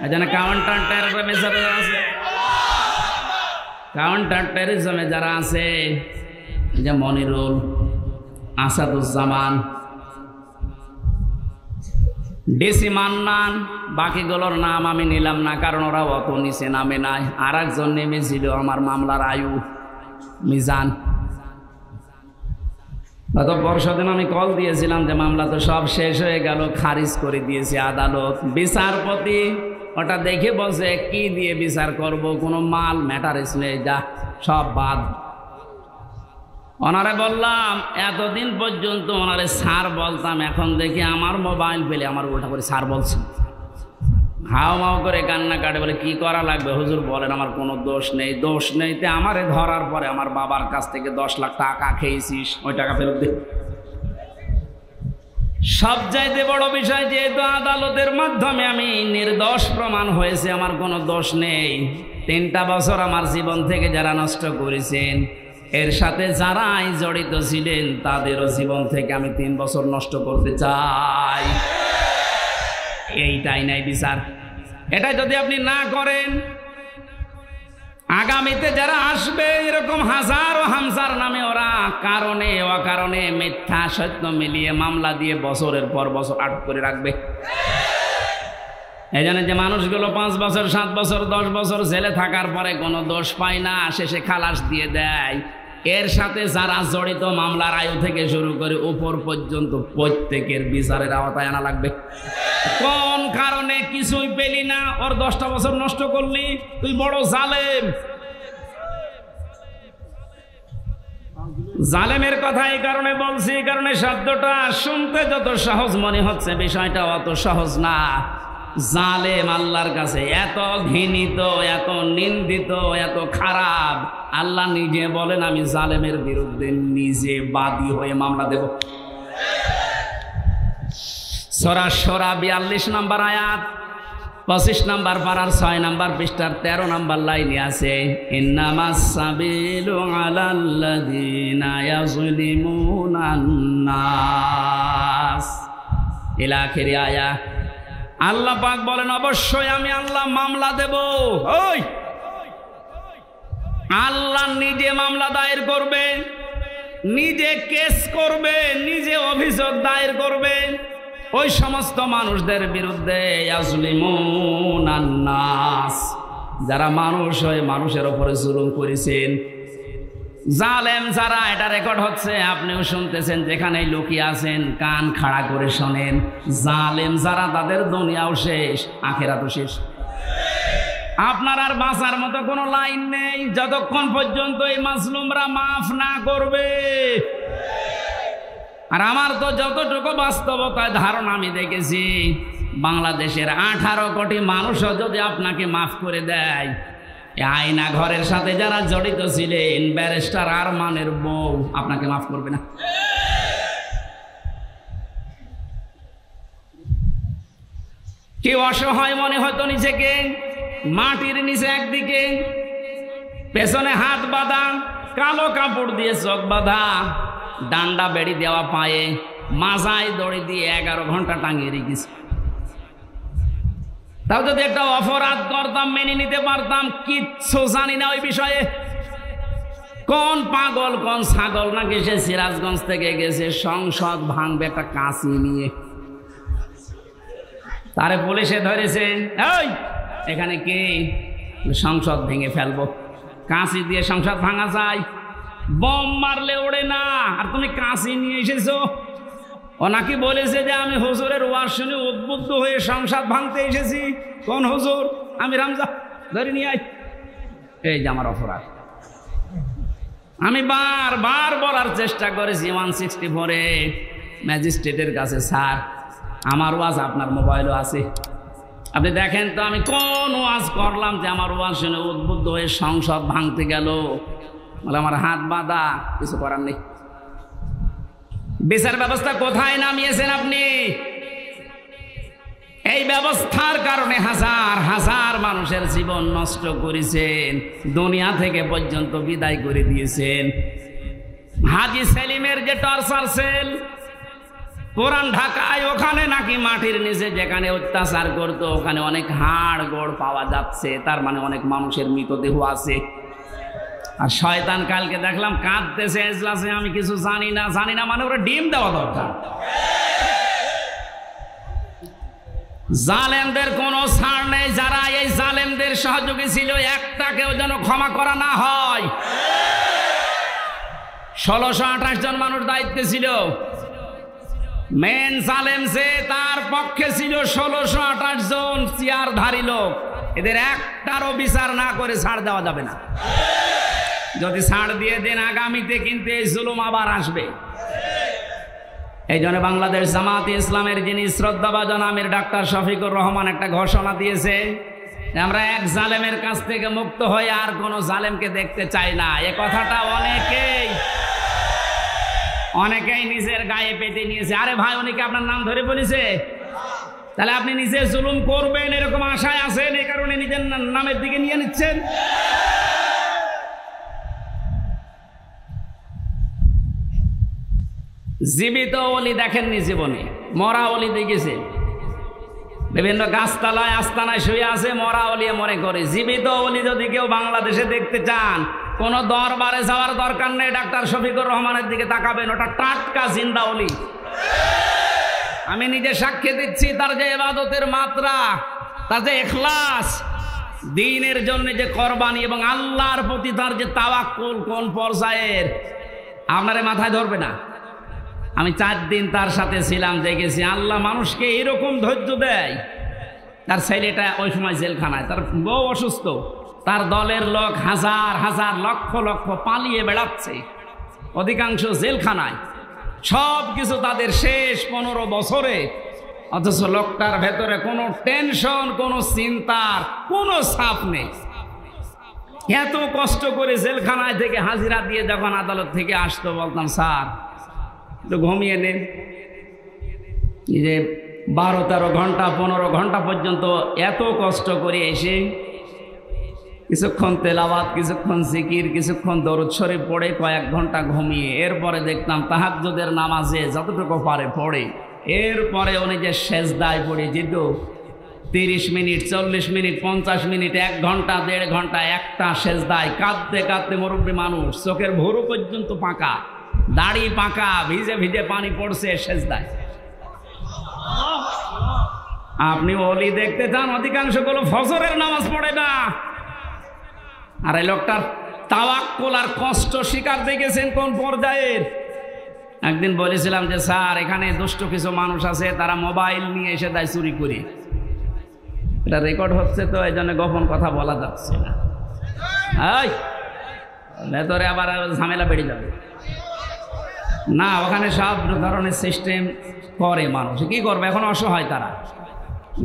এখানে কাউন্টার টেররিজমে যারা আছে, কাউন্টার টেররিজমে যারা আছে, যে মনিরুল, আসাদুজ্জামান, ডিসি মান্নান, বাকিগুলোর নাম আমি নিলাম না, কারণ ওরা অত নিচে নামে নাই। আর একজন নেমেছিল আমার মামলার আয়ু মিজান। গত পরশুদিন আমি কল দিয়েছিলাম যে মামলা তো সব শেষ হয়ে গেল, খারিজ করে দিয়েছে আদালত। বিচারপতি ওটা দেখে বলছে কি দিয়ে বিচার করব, কোনো মাল ম্যাটারেস নেই, যা সব বাদ। ওনারে বললাম এতদিন পর্যন্ত ওনারে স্যার বলতাম, এখন দেখি আমার মোবাইল পেলে আমার ওটা করে স্যার বলছে, হাও মাও করে কান্না কাটে, বলে কি করা লাগবে হুজুর বলেন, আমার কোনো দোষ নেই। দোষ নেই তে আমারে ধরার পরে আমার বাবার কাছ থেকে 10 লাখ টাকা খেয়েছিস, ওই টাকা ফেরত দে। সবচাইতে বড় বিষয়, যেহেতু আদালতের মাধ্যমে আমি নির্দোষ প্রমাণ হয়েছে, আমার কোনো দোষ নেই। 3টা বছর আমার জীবন থেকে যারা নষ্ট করেছেন, এর সাথে যারাই জড়িত ছিলেন, তাদেরও জীবন থেকে আমি 3 বছর নষ্ট করতে চাই। এইটাই নাই বিচার। এটা যদি আপনি না করেন, আগামীতে যারা আসবে এরকম হাজারো হামসার নামে ওরা কারণে অকারণে মিথ্যা সত্য মিলিয়ে মামলা দিয়ে বছরের পর বছর আটক করে রাখবে। এই জন্য যে মানুষগুলো 5 বছর 7 বছর 10 বছর জেলে থাকার পরে কোনো দোষ পায় না, শেষে খালাস দিয়ে দেয়, এর সাথে যারা জড়িত মামলার আয়ু থেকে শুরু করে উপর পর্যন্ত প্রত্যেকের বিচারের আওতায় আনা লাগবে। কোন কারণে কিছুই পেলি না, ওর 10টা বছর নষ্ট করলি, তুই বড় জালেম। জালেমের কথা এই কারণে বলছি, এই কারণে শব্দটা শুনতে যত সহজ মনে হচ্ছে, বিষয়টা অত সহজ না। জালেম আল্লাহর কাছে এত ঘৃণিত, এত নিন্দিত, এত খারাপ, আল্লাহ নিজে বলেন আমি জালেমের বিরুদ্ধে নিজে বাদী হয়ে মামলা দেব। সূরা শূরা 42 নম্বর আয়াত, 25 নম্বর পারার 6 নম্বর পৃষ্ঠার 13 নম্বর লাইনে আছে, ইন্নামাস সাবিলু আলাল্লাযিনা ইয়াযলিমুনান নাস, ইলা আখির আয়াত। আল্লাহ পাক বলেন অবশ্যই আমি আল্লাহ মামলা দেব। ওই আল্লাহ নিজে মামলা দায়ের করবে, নিজে কেস করবে, নিজে অভিযোগ দায়ের করবে ওই সমস্ত মানুষদের বিরুদ্ধে, ইয়াজলিমুনান নাস, যারা মানুষ হয়ে মানুষের উপরে জুলুম করেছেন। জালেম যারা, এটা রেকর্ড হচ্ছে, আপনিও শুনতেছেন, যেখানে লুকিয়ে আছেন কান খাড়া করে শোনেন। জালেম যারা, তাদের দুনিয়াও শেষ, আখিরাতও শেষ। আপনার আর বাঁচার মতো কোনো লাইন নেই যতক্ষণ পর্যন্ত এই মাজলুমরা মাফ না করবে। আর আমার তো যতটুকু বাস্তবতায় ধারণা আমি দেখেছি, বাংলাদেশের 18 কোটি মানুষও যদি আপনাকে মাফ করে দেয়, আয়না ঘরের সাথে যারা জড়িত ছিলেন, ব্যারিস্টার আরমানের বউ আপনাকে মাফ করবে না। কি অসহায় মনে হতো নিজেকে, মাটির নিচে একদিকে, পেছনে হাত বাঁধা, কালো কাপড় দিয়ে চোখ বাঁধা, ডান্ডা বেড়ি দেওয়া পায়ে, মাজায় দড়ি দিয়ে 11 ঘন্টা টাঙিয়ে রেখেছে। তাও যদি একটা অপরাধ করতাম মেনে নিতে পারতাম, কিচ্ছু জানি না ওই বিষয়ে। কোন পাগল কোন ছাগল নাকি সে সিরাজগঞ্জ থেকে গেছে সংসদ ভাঙবে একটা কাঁচি নিয়ে, তারে পুলিশে ধরেছে। এই এখানে কে? সংসদ ভেঙে ফেলবো। কাঁচি দিয়ে সংসদ ভাঙা যায়? বম মারলে ওড়ে না, আর তুমি কাঁচি নিয়ে এসেছো। ও নাকি বলেছে যে আমি হুজুরের ওয়াজ শুনে উদ্বুদ্ধ হয়ে সংসদ ভাঙতে এসেছি। কোন হুজুর? আমি রামজা, ধরে নিয়ে আয়। এই যে আমার অপরাধ। আমি বারবার বলার চেষ্টা করেছি 164-এ ম্যাজিস্ট্রেটের কাছে, স্যার আমার ওয়াজ আপনার মোবাইলও আছে, আপনি দেখেন তো আমি কোন ওয়াজ করলাম যে আমার ওয়াজ শুনে উদ্বুদ্ধ হয়ে সংসদ ভাঙতে গেল। বলে আমার হাত বাঁধা, কিছু করার নেই। বিচার ব্যবস্থা কোথায় নামিয়েছেন আপনি? এই ব্যবস্থার কারণে হাজার হাজার মানুষের জীবন নষ্ট করেছেন, দুনিয়া থেকে পর্যন্ত বিদায় করে দিয়েছেন। হাজী সেলিমের যে টর্চার সেল পুরান ঢাকায়, ওখানে নাকি মাটির নিচে যেখানে অত্যাচার করতো ওখানে অনেক হাড় গোড় পাওয়া যাচ্ছে, তার মানে অনেক মানুষের মৃতদেহ আছে। আর শয়তান কালকে দেখলাম কাঁদতেছে এজলাসে, আমি কিছু জানি না। জানি না মানে ওরা ডিম দেওয়া দরকার। জালেমদের কোনো ছাড় নেই, যারা এই জালেমদের সহযোগী ছিল একটাকেও যেন ক্ষমা করা না হয়। 1628 জন মানুষ দায়িত্বে ছিল। মেন জালেম যে, তার পক্ষে ছিল 1628 জন চেয়ারধারী লোক। এদের একটারও বিচার না করে ছাড় দেওয়া যাবে না। যদি ছাড় দিয়ে দেন আগামীতে কিন্তু এই জুলুম আবার আসবে। এই জন্য বাংলাদেশ জামাতে ইসলামের যিনি শ্রদ্ধাভাজন আমির ডাক্তার শফিকুর রহমান একটা ঘোষণা দিয়েছে, আমরা এক জালেমের কাছ থেকে মুক্ত হয়ে আর কোন জালেমকে দেখতে চাই না। এ কথাটা অনেকেই নিজের গায়ে পেতে নিয়েছে। আরে ভাই, উনিকে আপনার নাম ধরে বলেছে, তাহলে আপনি নিজে জুলুম করবেন এরকম আশায় আছেন, এই কারণে নিজের নামের দিকে নিয়ে নিচ্ছেন। জীবিত ওলি দেখেননি জীবনে, মরা ওলি দেখেছে। বিভিন্ন গাছতলায় আস্তানায় শুয়ে আছে, মরা ওলি মনে করে। জীবিত ওলি যদি কেউ বাংলাদেশে দেখতে চান, কোন দরবারে যাওয়ার দরকার নেই, ডাক্তার শফিকুর রহমানের দিকে তাকাবেন, ওটা টাটকা জিন্দা ওলি। আমি নিজে সাক্ষী দিচ্ছি, তার যে ইবাদতের মাত্রা, তার যে ইখলাস, দ্বীনের জন্য যে কোরবানি এবং আল্লাহর প্রতি তার যে তাওয়াক্কুল কোন পর্যায়ের, আপনারে মাথায় ধরবে না। আমি 4 দিন তার সাথে ছিলাম, দেখেছি আল্লাহ মানুষকে এরকম ধৈর্য দেয়। তার ছেলেটা ওই সময় জেলখানায়, তার বউ অসুস্থ, তার দলের লোক হাজার হাজার লক্ষ লক্ষ পালিয়ে বেড়াচ্ছে, অধিকাংশ জেলখানায়। সব কিছু তাদের শেষ 15 বছরে, অথচ লোকটার ভেতরে কোনো টেনশন, কোনো চিন্তার কোনো ছাপ নেই। এত কষ্ট করে জেলখানায় থেকে হাজিরা দিয়ে যখন আদালত থেকে আসতো, বলতাম স্যার একটু ঘুমিয়ে নেন। এই যে 12-13 ঘন্টা 15 ঘন্টা পর্যন্ত এত কষ্ট করে এসে কিছুক্ষণ তেলাওয়াত, কিছুক্ষণ জিকির, কিছুক্ষণ দরুদ শরীফ পড়ে কয়েক ঘন্টা ঘুমিয়ে, এরপরে দেখতাম তাহাজ্জুদের নামাজে যতটুকু পারে পড়ে, এরপরে উনি যে সেজদায় পড়ে যেত 30 মিনিট, 40 মিনিট, 50 মিনিট, 1 ঘন্টা, 1.5 ঘন্টা একটা সেজদায় কাঁদতে কাঁদতে, মুরব্বী মানুষ, চোখের ভুরু পর্যন্ত পাকা, দাড়ি পাকা, ভিজে ভিজে পানি পড়ছে সেজদায়। আপনি ওলি দেখতে চান, অধিকাংশ গুলো ফজরের নামাজ পড়ে না। আর এই লোকটার তাওয়াক্কুল আর কষ্ট শিকার দেখেছেন কোন পর্যায়ের। একদিন বলেছিলাম যে স্যার, এখানে দুষ্ট কিছু মানুষ আছে, তারা মোবাইল নিয়ে এসে দেয় চুরি করে। এটা রেকর্ড হচ্ছে তো, এই জন্য গোপন কথা বলা যাচ্ছে না। ভেতরে আবার ঝামেলা বেড়ে যাবে না। ওখানে সব ধরনের সিস্টেম করে, মানুষ কি করবে এখন, অসহায় তারা।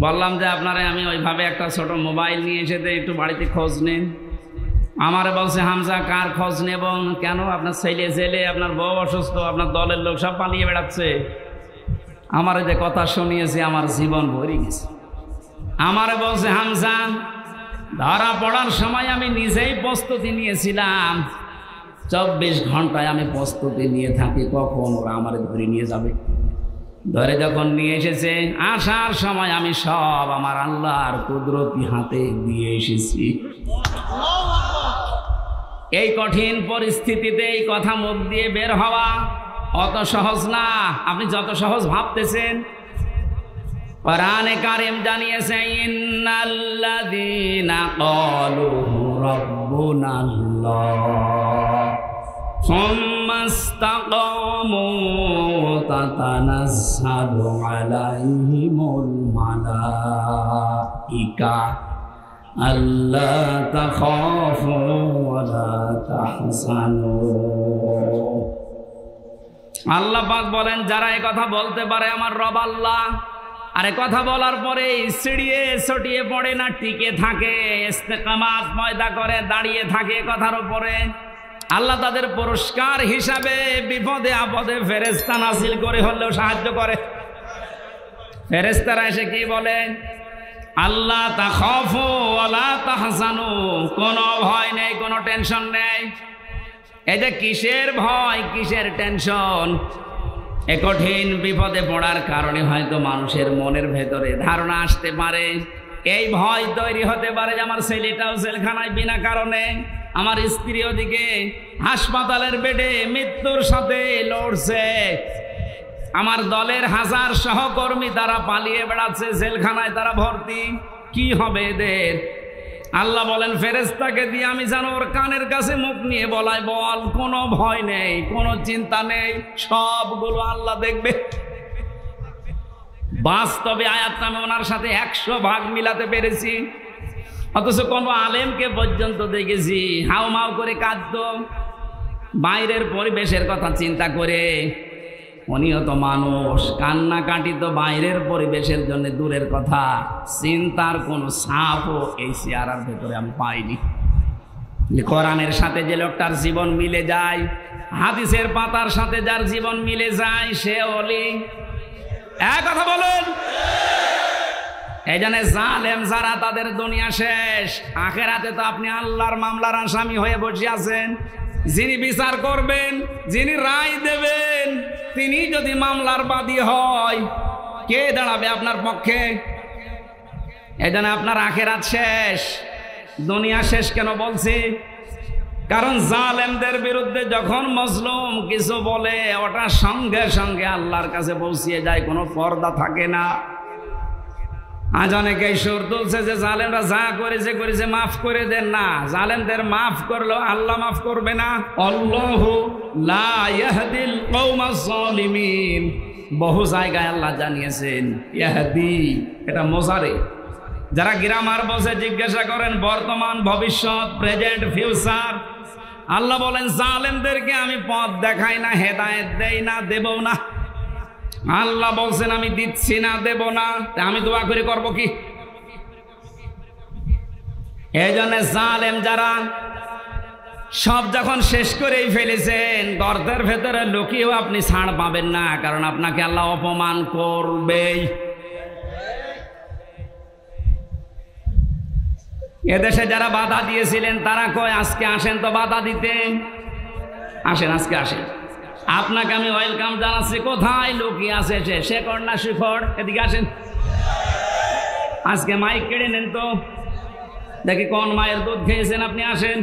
বললাম যে আপনারা আমি ওইভাবে একটা ছোট মোবাইল নিয়ে এসে একটু বাড়িতে খোঁজ নেন। আমারে বলছে হামজা কার খোঁজ নেব কেন, আপনার ছেলে জেলে, আপনার বউ অসুস্থ, আপনার দলের লোক সব পালিয়ে বেড়াচ্ছে। আমার যে কথা শুনিয়েছে আমার জীবন ভরে গেছে। আমারে বলছে হামজা ধরা পড়ার সময় আমি নিজেই প্রস্তুতি নিয়েছিলাম, 24 ঘন্টায় আমি প্রস্তুতি নিয়ে থাকি কখন ওরা আমার ধরে নিয়ে যাবে। ধরে যখন নিয়ে এসেছে, আসার সময় আমি সব আমার আল্লাহর কুদরতি হাতে দিয়ে এসেছি। এই কঠিন পরিস্থিতিতে এই কথা মুখ দিয়ে বের হওয়া অত সহজ না, আপনি যত সহজ ভাবতেছেন। কোরআনে কারীম জানিয়েছে, ইন্নাল্লাযীনা ক্বালু রাব্বুনাল্লাহ সুম্মা ইসতাকামু তাতানাজ্জালু আলাইহিমুল মালাইকা আল্লা তাখাফু ওয়া লা তাহজানু। আল্লাহ পাক বলেন, যারা এই কথা বলতে পারে আমার রব আল্লাহ, আর কথা বলার পরে সিঁড়িয়ে ছটিয়ে পড়ে না, টিকে থাকে, ইস্তেকামাত পয়দা করে দাঁড়িয়ে থাকে কথার উপরে, আল্লাহ তাদের পুরস্কার হিসাবে বিপদে আপদে ফেরেশতা নাযিল করে হলেও সাহায্য করে। ফেরেশতারা এসে কি বলে? আল্লাহ তাখাফু ওয়া লা তাহজানু, কোনো ভয় নেই, কোনো টেনশন নেই। এই যে কিসের ভয়, কিসের টেনশন? এ কঠিন বিপদে পড়ার কারণে হয়তো মানুষের মনের ভেতরে ধারণা আসতে পারে, এই ভয় তৈরি হতে পারে যে আমার ছেলেটাও জেলখানায় বিনা কারণে, আমার স্ত্রী ওদিকে হাসপাতালের বেডে মৃত্যুর সাথে লড়ছে, আমার দলের 1000 সহকর্মী তারা পালিয়ে বেড়াচ্ছে, জেলখানায় তারা ভর্তি, কি হবে এদের? আল্লাহ বলেন, ফেরেশতাকে দিয়ে আমি যেন ওর কানের কাছে মুখ নিয়ে বলাই, বল কোনো ভয় নেই, কোনো চিন্তা নেই, সবগুলো আল্লাহ দেখবে। বাস্তবে আয়াতটা আমি ওনার সাথে 100 ভাগ মিলাতে পেরেছি, অথচ কোনো আলেমকে পর্যন্ত দেখেছি হাউমাউ করে কাঁদতো বাইরের পরিবেশের কথা চিন্তা করে। উনিও তো মানুষ, কান্নাকাটি তো বাইরের পরিবেশের জন্য দূরের কথা, চিন্তার কোনো ছাপও এই চেহারার ভেতরে আমি পাইনি। কোরআনের সাথে যে লোকটার জীবন মিলে যায়, হাদিসের পাতার সাথে যার জীবন মিলে যায়, সে ওলি। এক কথা বলেন। এই জন্য জালেম যারা, তাদের দুনিয়া শেষ, আখেরাতে তো আপনি আল্লাহর মামলার আসামি হয়ে বসে আছেন। যিনি বিচার করবেন, যিনি রায় দেবেন, তিনি যদি মামলার বাদী হয়, কে দাঁড়াবে আপনার পক্ষে? এই জন্য আপনার আখেরাত শেষ, দুনিয়া শেষ। কেন বলছি? কারণ জালেমদের বিরুদ্ধে যখন মজলুম কিছু বলে, ওটা সঙ্গে সঙ্গে আল্লাহর কাছে পৌঁছিয়ে যায়, কোনো পর্দা থাকে না। আজ অনেকেই সুর তুলছে যে জালেমরা যা করেছে মাফ করে দেন না। জালেমদের মাফ করলো আল্লাহ মাফ করবে না। আল্লাহু লা ইয়াহদিল কওমাজ জালিমিন, বহু জায়গায় আল্লাহ জানিয়েছেন ইয়াহদি, এটা মোজারে। যারা গ্রামার বসে জিজ্ঞাসা করেন বর্তমান, ভবিষ্যৎ, প্রেজেন্ট, ফিউচার, আল্লাহ বলেন জালেমদেরকে আমি পথ দেখাই না, হেদায়েত দেই না, দেবও না। আল্লাহ বলছেন আমি দিচ্ছি না, দেব না, আমি দোয়া করে করব কি? এই জন্য জালেম যারা সব যখন শেষ করেই ফেলেছেন, গর্তের ভেতরে লুকিয়েও আপনি ছাড় পাবেন না, কারণ আপনাকে আল্লাহ অপমান করবেই। এদেশে যারা বাধা দিয়েছিলেন তারা কয় আজকে আসেন তো বাধা দিতে, আসেন আজকে আসেন, আপনাকে আমি ওয়েলকাম জানাচ্ছি। কোথায় লুকিয়ে আছে সে? শেখর না শিখর? এদিকে আসেন, আজকে মাইক কেড়ে নেন তো দেখি কোন মায়ের দুধ খেয়েছেন, আপনি আসেন।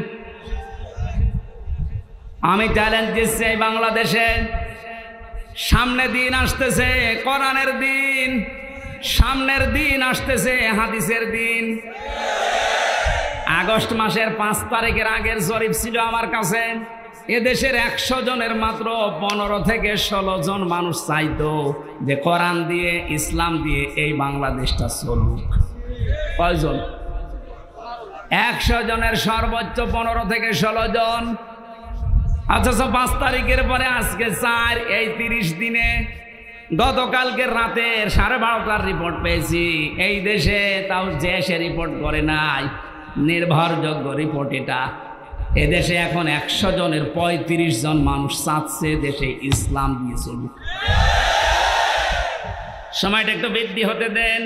আমি চ্যালেঞ্জ দিচ্ছি, এই বাংলাদেশে সামনে দিন আসতেছে, কোরআনের দিন, সামনের দিন আসতেছে, হাদিসের দিন। আগস্ট মাসের 5 তারিখের আগের জরিপ ছিল আমার কাছে, এদেশের 100 জনের মাত্র 15 থেকে 16 জন মানুষ চাইতো যে কোরআন দিয়ে, ইসলাম দিয়ে এই বাংলাদেশটা চলুক। কয়জন? 100 জনের সর্বোচ্চ 15 থেকে 16 জন। অথচ 5 তারিখের পরে আজকে 4, এই 30 দিনে গতকালকে রাতের 12:30টার রিপোর্ট পেয়েছি। এই দেশে তাও যে সে রিপোর্ট করে নাই, নির্ভরযোগ্য রিপোর্ট এটা। এদেশে এখন 100 জনের 35 জন মানুষ চাচ্ছে দেশে ইসলাম দিয়ে চলুক। সময়টা একটু বৃদ্ধি হতে দেন।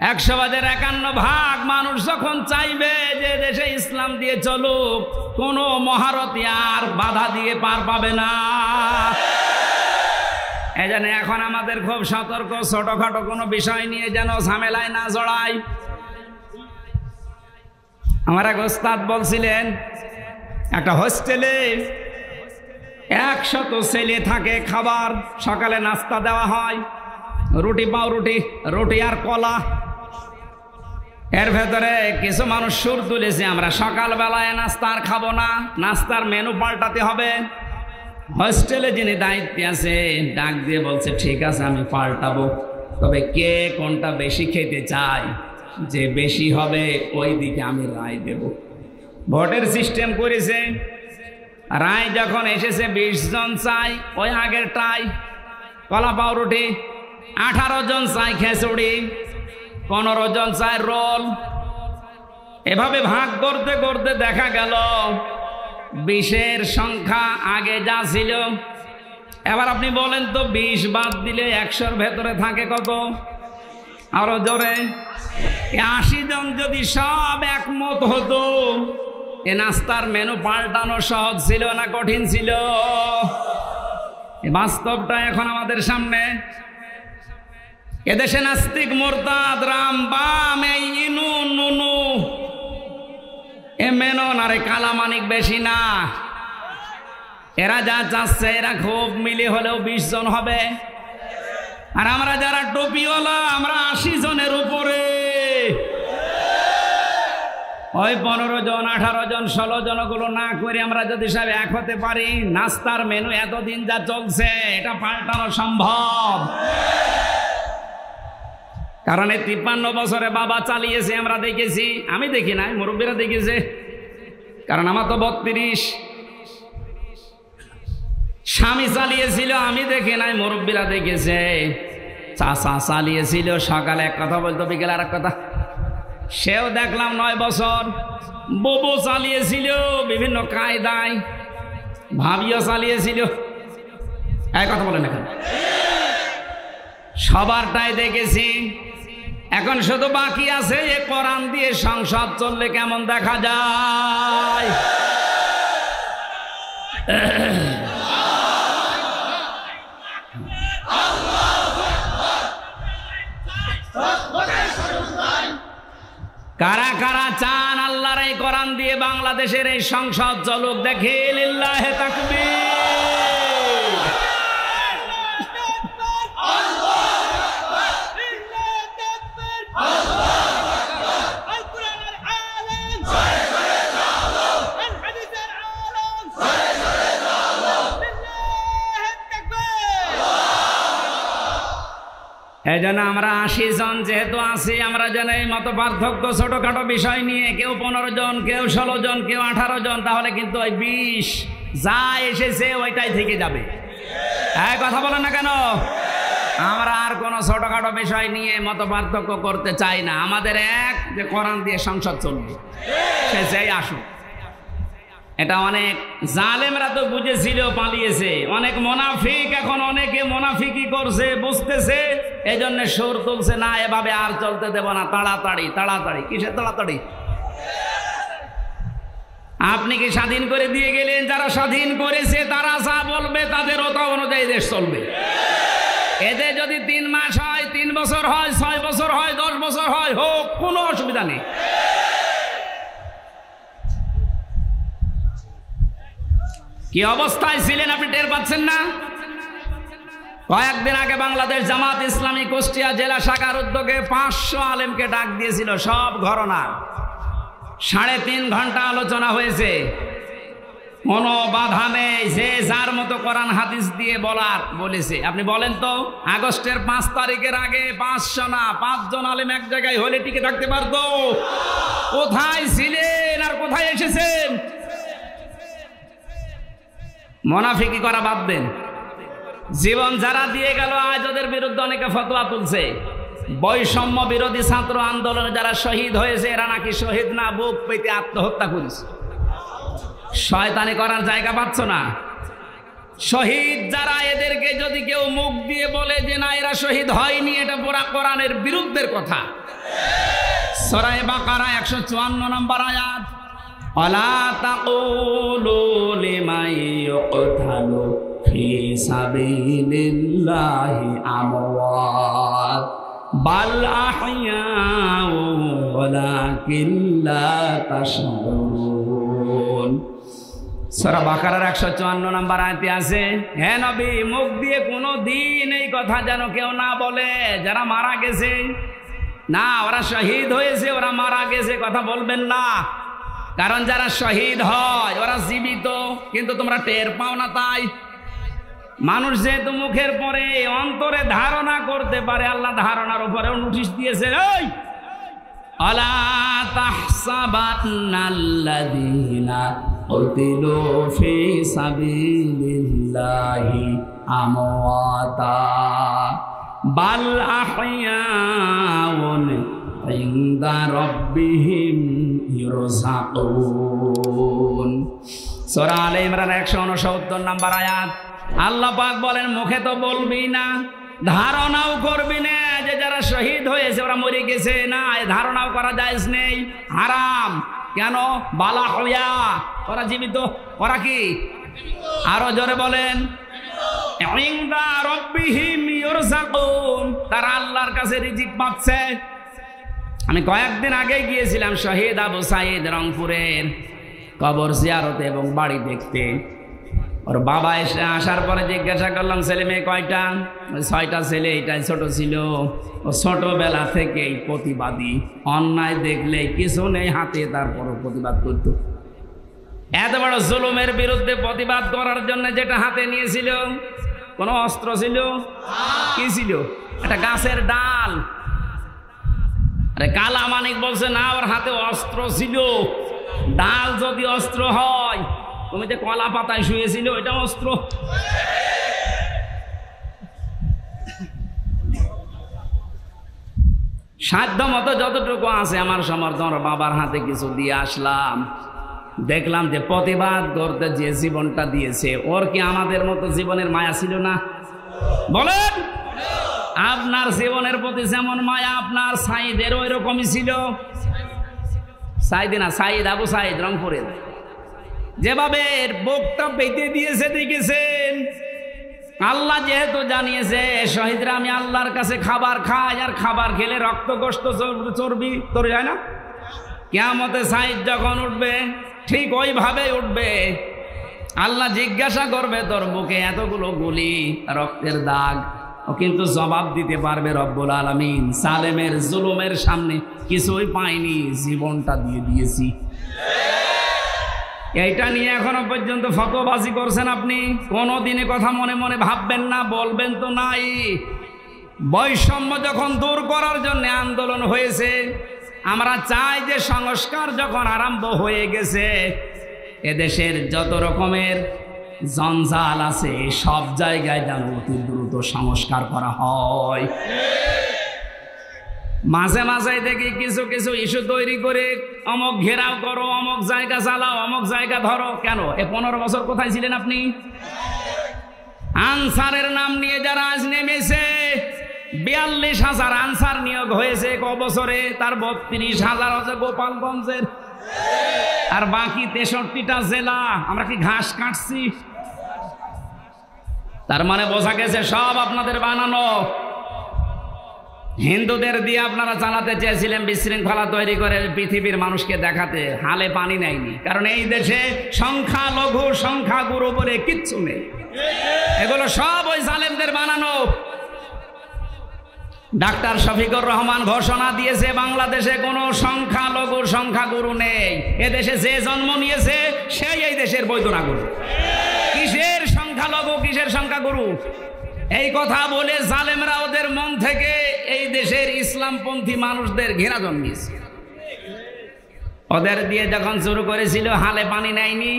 100 ভাগের 51 ভাগ মানুষ যখন চাইবে যে দেশে ইসলাম দিয়ে চলুক, কোনো মহারথী আর বাধা দিয়ে পার পাবে না। এজন্য এখন আমাদের খুব সতর্ক, ছোটখাটো কোনো বিষয় নিয়ে যেন ঝামেলায় না জড়াই। আমার এক ওস্তাদ বলছিলেন, একটা হোস্টেলে 100 ছেলে থাকে, খাবার সকালে নাস্তা দেওয়া হয়, রুটি পাউরুটি, রুটি আর কলা। এর ভেতরে কিছু মানুষ সুর তুলেছে, আমরা সকালবেলায় নাস্তা আর খাবো না, নাস্তার মেনু পাল্টাতে হবে। হোস্টেলে যিনি দায়িত্বে আছে ডাক দিয়ে বলছে, ঠিক আছে আমি পাল্টাবো, তবে কে কোনটা বেশি খেতে চায়, যে বেশি হবে ওই দিকে আমি রায় দেব। ভোটের সিস্টেম করেছে, রায় যখন এসেছে 20 জন চাই ওই আগেরটাই কলা পাউরুটি, 18 জন চাই খিচুড়ি, 15 জন চাই রোল। এভাবে ভাগ করতে করতে দেখা গেল 20-এর সংখ্যা আগে যা ছিল। এবার আপনি বলেন তো 20 বাদ দিলে 100-র ভেতরে থাকে কত? আরো জোরে। 80 জন যদি সব একমত হতো, এ নাস্তার মেনু পাল্টানো সহজ ছিল না কঠিন ছিল? বাস্তবটা এখন আমাদের সামনে। এদেশে নাস্তিক, মোরতাদ, রাম, বাম, এই ইনু নুনু, এ মেনন আরে কালামানিক বেশি না। এরা যা চাচ্ছে, এরা খুব মিলে হলেও 20 জন হবে। আর আমরা যারা টুপিওয়ালা, আমরা 80 জনের উপরে। ওই 15 জন, 18 জন, 16 জন গুলো না করে আমরা যদি সব এক হতে পারি, নাস্তার মেনু এতদিন যা চলছে এটা পাল্টানো সম্ভব। কারণ এই 53 বছরে বাবা চালিয়েছে, আমরা দেখেছি। আমি দেখি নাই, মুরব্বীরা দেখেছে, কারণ আমার তো 32। স্বামী চালিয়েছিল, আমি দেখি নাই, মুরব্বীরা দেখেছে। চাচা চালিয়েছিল, সকালে এক কথা বলতো, বিকেলে আর এক কথা। সেও দেখলাম 9 বছর। ববু চালিয়েছিল বিভিন্ন কায়দায়, ভাবিও চালিয়েছিল। এই কথা বলেন, এখন সবারটাই দেখেছি। এখন শুধু বাকি আছে এ কোরআন দিয়ে সংসদ চললে কেমন দেখা যায়। কারা কারা চান আল্লাহর এই কোরআন দিয়ে বাংলাদেশের এই সংসদ চলুক? দেখে লিল্লাহে তাকবীর। এই জন্য আমরা 80 জন যেহেতু আছি, আমরা যেন এই মত পার্থক্য ছোটখাটো বিষয় নিয়ে, কেউ 15 জন, কেউ 16 জন, কেউ 18 জন, তাহলে কিন্তু ওই 20 যা এসেছে ওইটাই থেকে যাবে। এই কথা বলেন না কেন? আমরা আর কোনো ছোটখাটো বিষয় নিয়ে মত পার্থক্য করতে চাই না। আমাদের এক যে কোরআন দিয়ে সংসদ চলবে, সে যেই আসুক। এটা অনেক জালেমরা তো বুঝেছিল, পালিয়েছে। অনেক মোনাফিক এখন অনেকে মোনাফিকি করছে, বুঝতেছে, এই জন্য সুর তুলছে, না এভাবে আর চলতে দেব না, তাড়াতাড়ি তাড়াতাড়ি। কিসের তাড়াতাড়ি? আপনি কি স্বাধীন করে দিয়ে গেলেন? যারা স্বাধীন করেছে তারা যা বলবে তাদের ওটা অনুযায়ী দেশ চলবে। এতে যদি 3 মাস হয়, 3 বছর হয়, 6 বছর হয়, 10 বছর হয়, হোক, কোনো অসুবিধা নেই। কি অবস্থায় ছিলেন আপনি টের পাচ্ছেন না? কয়েকদিন আগে বাংলাদেশ জামাত ইসলামী কুষ্টিয়া জেলা শাখার উদ্যোগে 500 আলেমকে ডাক দিয়েছিল, সব ঘরনা। 3.5 ঘন্টা আলোচনা হয়েছে, কোনো বাধা নেই, যে যার মতো কোরআন হাদিস দিয়ে বলার বলেছে। আপনি বলেন তো, আগস্টের 5 তারিখের আগে 500 না 5 জন আলেম এক জায়গায় হলে টিকে থাকতে পারতো? কোথায় ছিলেন আর কোথায় এসেছেন? মুনাফিকি করা বাদ দেন। জীবন যারা দিয়ে গেল, আজ ওদের বিরুদ্ধে অনেকে ফতোয়া তুলছে। বৈষম্য বিরোধী ছাত্র আন্দোলনে যারা শহীদ হয়েছে, এরা নাকি শহীদ না, বুক পেতে আত্মহত্যা করেছে। শয়তানি করার জায়গা পাচ্ছ না। শহীদ যারা, এদেরকে যদি কেউ মুখ দিয়ে বলে যে না এরা শহীদ হয়নি, এটা পুরা কোরআনের বিরুদ্ধের কথা। সূরা বাকারা 154 নম্বর আয়াত, ওয়ালা তাকুলু লিমান ইউকতালু ফি সাবিলিল্লাহি আমওয়াত বাল আহইয়াউ ওয়ালাকিন লা তাশউরুন। সূরা বাকারার 154 নম্বর আয়াতে আছে, হে নবী, মুখ দিয়ে কোনো দিন এই কথা যেন কেউ না বলে যারা মারা গেছে, না ওরা শহীদ হয়েছে, ওরা মারা গেছে কথা বলবেন না। কারণ যারা শহীদ হয় ওরা জীবিত, কিন্তু তোমরা টের পাও না। তাই মানুষ যেহেতু মুখের পরে অন্তরে ধারণা করতে পারে, আল্লাহ ধারণার উপরেও নোটিশ দিয়েছে, এই আলা তাহসাবান্নাল্লাযীনা কুতিলু ফি সাবিলিল্লাহি আমওয়াতা বাল আহইয়াউন ইনদা রাব্বিহিম ইরযাকুন। সূরা আলে ইমরান 169 নম্বর আয়াত। আল্লাহ পাক বলেন, মুখে তো বলবি না, ধারণাও করবি না যে যারা শহীদ হয়েছে ওরা মরে গেছে, না এই ধারণাও করা জায়েজ নেই, হারাম। কেন? বালা হইয়া ওরা জীবিত। ওরা কি? আরো জোরে বলেন, ইনদা রাব্বিহিম ইরযাকুন, তারা আল্লাহর কাছে রিজিক পাচ্ছে। আমি কয়েকদিন আগে গিয়েছিলাম শহীদ আবু সাঈদ রংপুরের কবর জিয়ারতে এবং বাড়ি দেখতে। ওর বাবা এসে আসার পরে জিজ্ঞাসা করলাম, ছেলে মেয়ে কয়টা? 6টা ছেলে, এটাই ছোট ছিল। ও ছোটবেলা থেকেই প্রতিবাদী, অন্যায় দেখলে কিছু নেই হাতে, তারপরও প্রতিবাদ করত। এত বড় জুলুমের বিরুদ্ধে প্রতিবাদ করার জন্য যেটা হাতে নিয়েছিল, কোনো অস্ত্র ছিল? কি ছিল? একটা গাছের ডাল। আরে কালা মানিক বলছে না, ওর হাতে অস্ত্র ছিল। ডাল যদি অস্ত্র হয়, তুমি যে কলা পাতায় শুয়েছিল এটা অস্ত্র। সাধ্য মতো যতটুকু আছে আমার সমর্থন, বাবার হাতে কিছু দিয়ে আসলাম। দেখলাম যে প্রতিবাদ করতে যে জীবনটা দিয়েছে, ওর কি আমাদের মতো জীবনের মায়া ছিল না? বলেন, আপনার জীবনের প্রতি যেমন মায়া আপনার সাঈদের ওই রকমই ছিল। সাঈদ না, সাঈদ আবু সাঈদ রংপুরের, যেভাবে বুকটা পেতে দিয়েছে দেখেছেন। আল্লাহ যেহেতু জানিয়েছে শহীদরা আমি আল্লাহর কাছে খাবার খাই, আর খাবার খেলে রক্ত গোশত চর্বি তৈরি হয় না। কিয়ামতে সাঈদ যখন উঠবে ঠিক ওইভাবে উঠবে। আল্লাহ জিজ্ঞাসা করবে, তোর বুকে এতগুলো গুলি, রক্তের দাগ, ও কিন্তু জবাব দিতে পারবে রব্বুল আলামিন সালেমের জুলুমের সামনে কিছুই পাইনি, জীবনটা দিয়ে দিয়েছি। এইটা নিয়ে এখনো পর্যন্ত ফতোয়াবাজি করছেন আপনি। কোনোদিনে কথা মনে মনে ভাববেন না, বলবেন তো নাই। বৈষম্য যখন দূর করার জন্য আন্দোলন হয়েছে, আমরা চাই যে সংস্কার যখন আরম্ভ হয়ে গেছে, এদেশের যত রকমের জঞ্জাল আছে সব জায়গায় যেন অতি দ্রুত সংস্কার করা হয়। মাঝে মাঝে দেখি কিছু কিছু ইস্যু তৈরি করে অমুক ঘেরাও করো, অমুক জায়গা চালাও, অমুক জায়গা ধরো। কেন? 15 বছর কোথায় ছিলেন আপনি? আনসারের নাম নিয়ে যারা আজ নেমেছে, 42,000 আনসার নিয়োগ হয়েছে ক বছরে, তার 32,000 হচ্ছে গোপালগঞ্জের, আর বাকি 63টা জেলা। আমরা কি ঘাস কাটছি? তার মানে বোঝা গেছে সব আপনাদের বানানো। হিন্দুদের দিয়ে আপনারা চালাতে চেয়েছিলেন বিশৃঙ্খলা তৈরি করে পৃথিবীর মানুষকে দেখাতে, হালে পানি নেয়নি। কারণ এই দেশে সংখ্যালঘু সংখ্যাগুরু বলে কিচ্ছু নেই, এগুলো সব ওই জালেমদের বানানো। ডাক্তার শফিকুর রহমান ঘোষণা দিয়েছে বাংলাদেশে কোনো সংখ্যালঘু সংখ্যাগুরু নেই। এদেশে যে জন্ম নিয়েছে সেই এই দেশের বৈধ নাগরিক। কিসের সংখ্যালঘু, কিসের সংখ্যাগুরু? এই কথা বলে জালেমরা ওদের মন থেকে এই দেশের ইসলামপন্থী মানুষদের ঘৃণা জন্মিয়েছে। ওদের দিয়ে যখন শুরু করেছিল হালে পানি নেয়নি,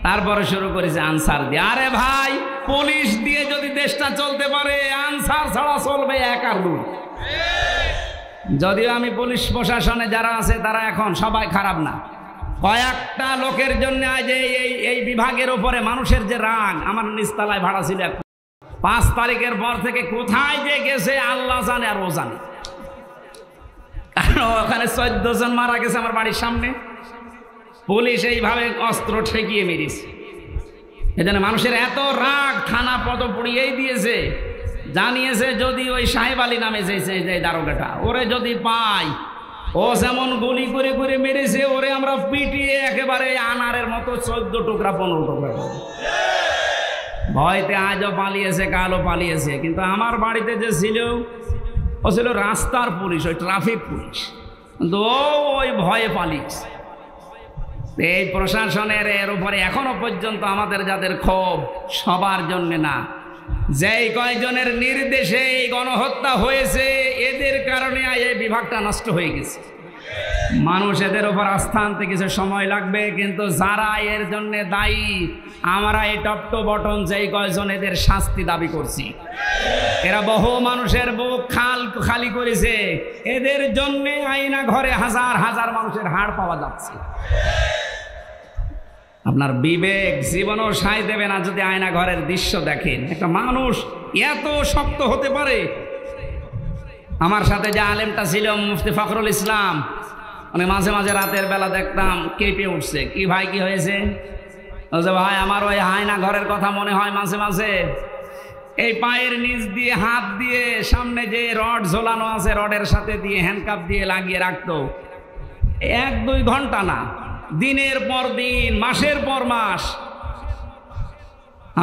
তারপরে শুরু করেছে আনসার দিয়ে। আরে ভাই, পুলিশ দিয়ে যদি দেশটা চলতে পারে, আনসার ছাড়া চলবে এক আর দুই। যদিও আমি পুলিশ প্রশাসনে যারা আছে তারা এখন সবাই খারাপ না, কয়েকটা লোকের জন্য আজ এই বিভাগের উপরে মানুষের যে রাগ। আমার নিচতলায় ভাড়া ছিল 5 তারিখের পর থেকে কোথায় যে গেছে আল্লাহ জানে আর ও জানে। ওখানে 14 জন মারা গেছে আমার বাড়ির সামনে, পুলিশ এইভাবে অস্ত্র ঠেকিয়ে মেরেছে। এজন্য মানুষের এত রাগ, থানা পদ পুড়িয়েই দিয়েছে, জানিয়েছে যদি ওই সাহেব আলী নামে যে দারোগাটা, ওরে যদি পাই, ও যেমন গুলি করে করে মেরেছে, ওরে আমরা পিটিয়ে একেবারে আনারের মতো 14 টুকরা 15 টুকরা। ভয়তে আজও পালিয়েছে, কালও পালিয়েছে। কিন্তু আমার বাড়িতে যে ছিল, ও ছিল রাস্তার পুলিশ, ওই ট্রাফিক পুলিশ, কিন্তু ওই ভয়ে পালিয়েছে। এই প্রশাসনের এর উপরে এখনো পর্যন্ত আমাদের যাদের ক্ষোভ, সবার জন্য না, যেই কয়জনের নির্দেশে এই গণহত্যা হয়েছে, এদের কারণে এই বিভাগটা নষ্ট হয়ে গেছে। মানুষ এদের উপর আস্থা আনতে কিছু সময় লাগবে, কিন্তু যারা এর জন্য দায়ী, আমরা এই টপ টু বটম যেই কয়জন এদের শাস্তি দাবি করছি, এরা বহু মানুষের বুক খালি করেছে। এদের জন্য আয়না ঘরে হাজার হাজার মানুষের হাড় পাওয়া যাচ্ছে। আপনার বিবেক জীবনও সায় দেবে না যদি আয়না ঘরের দৃশ্য দেখেন। একটা মানুষ এত শক্ত হতে পারে? আমার সাথে যে আলেমটা ছিল মুফতি ফখরুল ইসলাম, মানে মাঝে মাঝে রাতের বেলা দেখতাম কেঁপে উঠছে। কি ভাই, কি হয়েছে? ভাই আমার ওই আয়না ঘরের কথা মনে হয় মাঝে মাঝে। এই পায়ের নিচ দিয়ে হাত দিয়ে সামনে যে রড ঝোলানো আছে, রডের সাথে দিয়ে হ্যান্ডকাপ দিয়ে লাগিয়ে রাখতো, 1-2 ঘন্টা না, দিনের পর দিন, মাসের পর মাস।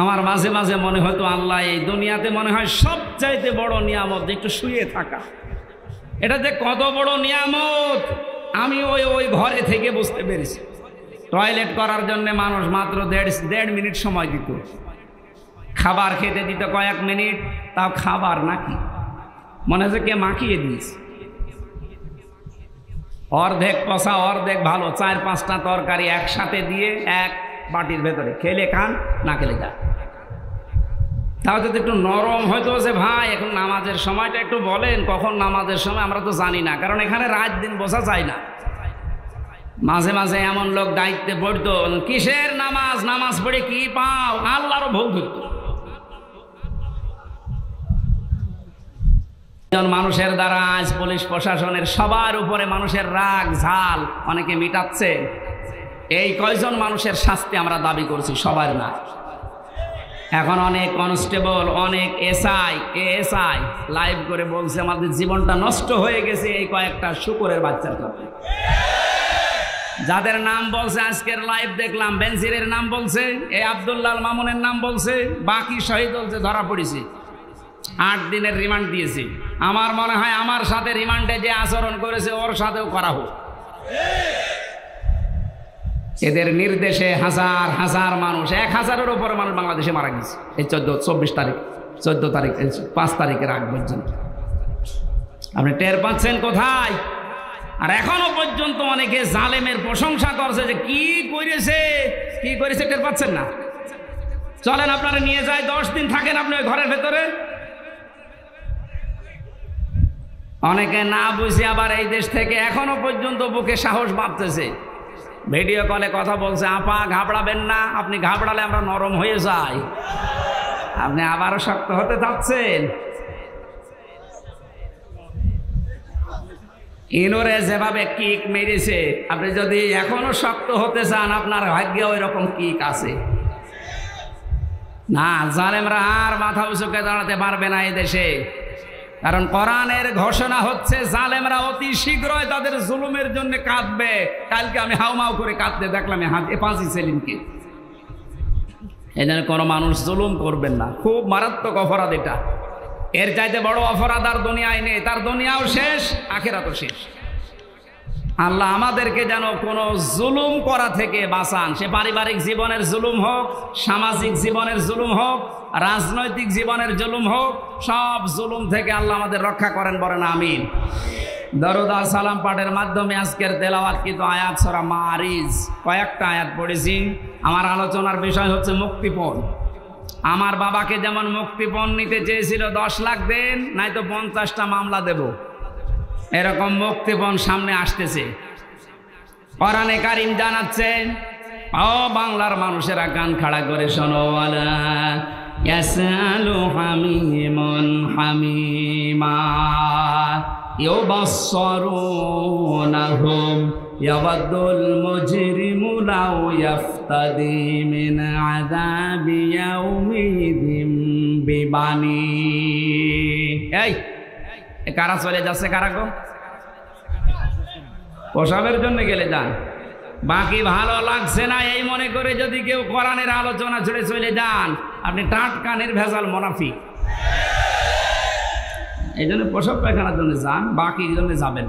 আমার মাঝে মাঝে মনে হতো আল্লাহ এই দুনিয়াতে মনে হয় সবচাইতে বড় নিয়ামত একটু শুয়ে থাকা। এটা যে কত বড় নিয়ামত আমি ওই ঘরে থেকে বুঝতে পেরেছি। টয়লেট করার জন্য মানুষ মাত্র 1.5 মিনিট সময় দিত, খাবার খেতে দিত কয়েক মিনিট, তাও খাবার নাকি মনে হচ্ছে কে মাখিয়ে দিয়েছে। অর্ধেক পচা অর্ধেক ভালো 4-5টা তরকারি একসাথে দিয়ে এক বাটির ভেতরে, খেলে খান, না খেলে যান। তাও যদি একটু নরম হয়তো যে ভাই এখন নামাজের সময়টা একটু বলেন, কখন নামাজের সময় আমরা তো জানি না, কারণ এখানে রাত দিন বোঝা যায় না। মাঝে মাঝে এমন লোক দায়িত্বে পড়তো, কিসের নামাজ, নামাজ পড়ে কি পাও, আল্লাহরও ভোগ ধরত। মানুষের দ্বারা আজ পুলিশ প্রশাসনের সবার উপরে মানুষের রাগ ঝাল অনেকে মিটাচ্ছে। এই কয়জন মানুষের শাস্তি আমরা দাবি করছি, সবার না। এখন অনেক কনস্টেবল, অনেক এএসআই লাইভ করে বলছে আমাদের জীবনটা নষ্ট হয়ে গেছে এই কয়েকটা শুকুরের বাচ্চার কারণে। যাদের নাম বলছে আজকের লাইভ দেখলাম, বেনজিরের নাম বলছে, এই আব্দুল্লাহ মামুনের নাম বলছে, বাকি শহীদ বলছে ধরা পড়েছে, 8 দিনের রিমান্ড দিয়েছে। আমার মনে হয় আমার সাথে রিমান্ডে যে আচরণ করেছে ওর সাথেও করা হোক। এদের নির্দেশে হাজার হাজার মানুষ, 1000-এর উপরে মানুষ বাংলাদেশে মারা গেছে এই 14 তারিখ 5 তারিখের আগ পর্যন্ত। আপনি টের পাচ্ছেন কোথায়? আর এখনো পর্যন্ত অনেকে জালেমের প্রশংসা করছে যে কি করেছে টের পাচ্ছেন না। চলেন আপনারা নিয়ে যায়, 10 দিন থাকেন আপনি ওই ঘরের ভেতরে। অনেকে না বুঝে আবার এই দেশ থেকে এখনো পর্যন্ত বুকে সাহস বাঁধতেছে, ভিডিও কলে কথা বলছে, আপা ঘাবড়াবেন না, আপনি ঘাবড়ালে আমরা নরম হয়ে যাই। আপনি আবারও শক্ত হতে চাচ্ছেন? ইনোরে যেভাবে কিক মেরেছে, আপনি যদি এখনো শক্ত হতে চান, আপনার ভাগ্যে ওই রকম কিক আছে না। জালেমরা আর মাথা উঁচুকে দাঁড়াতে পারবে না এই দেশে, কারণ কোরআনের ঘোষণা হচ্ছে জালেমরা অতি শীঘ্রই তাদের জুলুমের জন্য কাঁদবে। কালকে আমি হাউমাউ করে কাঁদতে দেখলাম পাঁচি সেলিমকে। এই জন্য কোনো মানুষ জুলুম করবেন না, খুব মারাত্মক অপরাধ এটা। এর চাইতে বড় অপরাধ আর দুনিয়ায় নেই। তার দুনিয়াও শেষ, আখিরাতও শেষ। আল্লাহ আমাদেরকে যেন কোনো জুলুম করা থেকে বাঁচান। সে পারিবারিক জীবনের জুলুম হোক, সামাজিক জীবনের জুলুম হোক, রাজনৈতিক জীবনের জুলুম হোক, সব জুলুম থেকে আল্লাহ আমাদের রক্ষা করেন, বলেন আমিন। দরুদ আর সালাম পাঠের মাধ্যমে আজকের তেলাওয়াতকৃত আয়াত সূরা মাআরিজ কয়েকটা আয়াত পড়েছি। আমার আলোচনার বিষয় হচ্ছে মুক্তিপণ। আমার বাবাকে যেমন মুক্তিপণ নিতে চেয়েছিল 10 লাখ দেন, নয়তো 50টা মামলা দেব, এরকম মুক্তিপণ সামনে আসতেছে। কোরআনে কারীম জানাচ্ছে, ও বাংলার মানুষেরা কান খাড়া করে শোনো, ওয়ালা ইয়াসআলু হামিমুন হামিমা, ইউবাসসিরুনাহুম ইয়াওয়াদুল মুজরিমু লাউ ইয়াফতাদি মিন আযাবি ইয়াউমিদিন বিবানি। এই কারা চলে যাচ্ছে, কারা গো? প্রসাবের জন্য গেলে যান, বাকি ভালো লাগছে না এই মনে করে যদি কেউ কোরআনের আলোচনা ছেড়ে চলে যান, আপনি টাটকা নির্ভেজাল মুনাফিক। এই জন্য প্রসাব পায়খানার জন্য যান, বাকি জন্য যাবেন।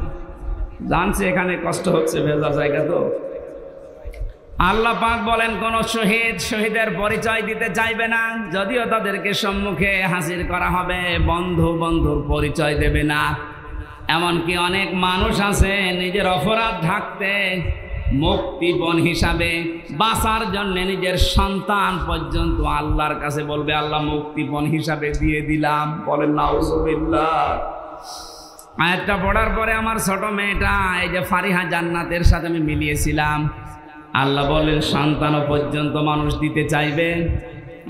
জানছে এখানে কষ্ট হচ্ছে, ভেজা জায়গা তো। আল্লাহ পাক বলেন কোন শহীদের পরিচয় দিতে চাইবে না, যদিও তাদেরকে সম্মুখে হাজির করা হবে, বন্ধুর পরিচয় দেবে না। এমনকি অনেক মানুষ আছে নিজের অপরাধ ঢাকতে মুক্তিপণ হিসাবে বাঁচার জন্য নিজের সন্তান পর্যন্ত আল্লাহর কাছে বলবে আল্লাহ মুক্তিপণ হিসাবে দিয়ে দিলাম। বলেন নাউজুবিল্লাহ। আয়াতটা পড়ার পরে আমার ছোট মেয়েটা এই যে ফারিহা জান্নাতের সাথে আমি মিলিয়েছিলাম, আল্লাহ বলেন সন্তানও পর্যন্ত মানুষ দিতে চাইবে,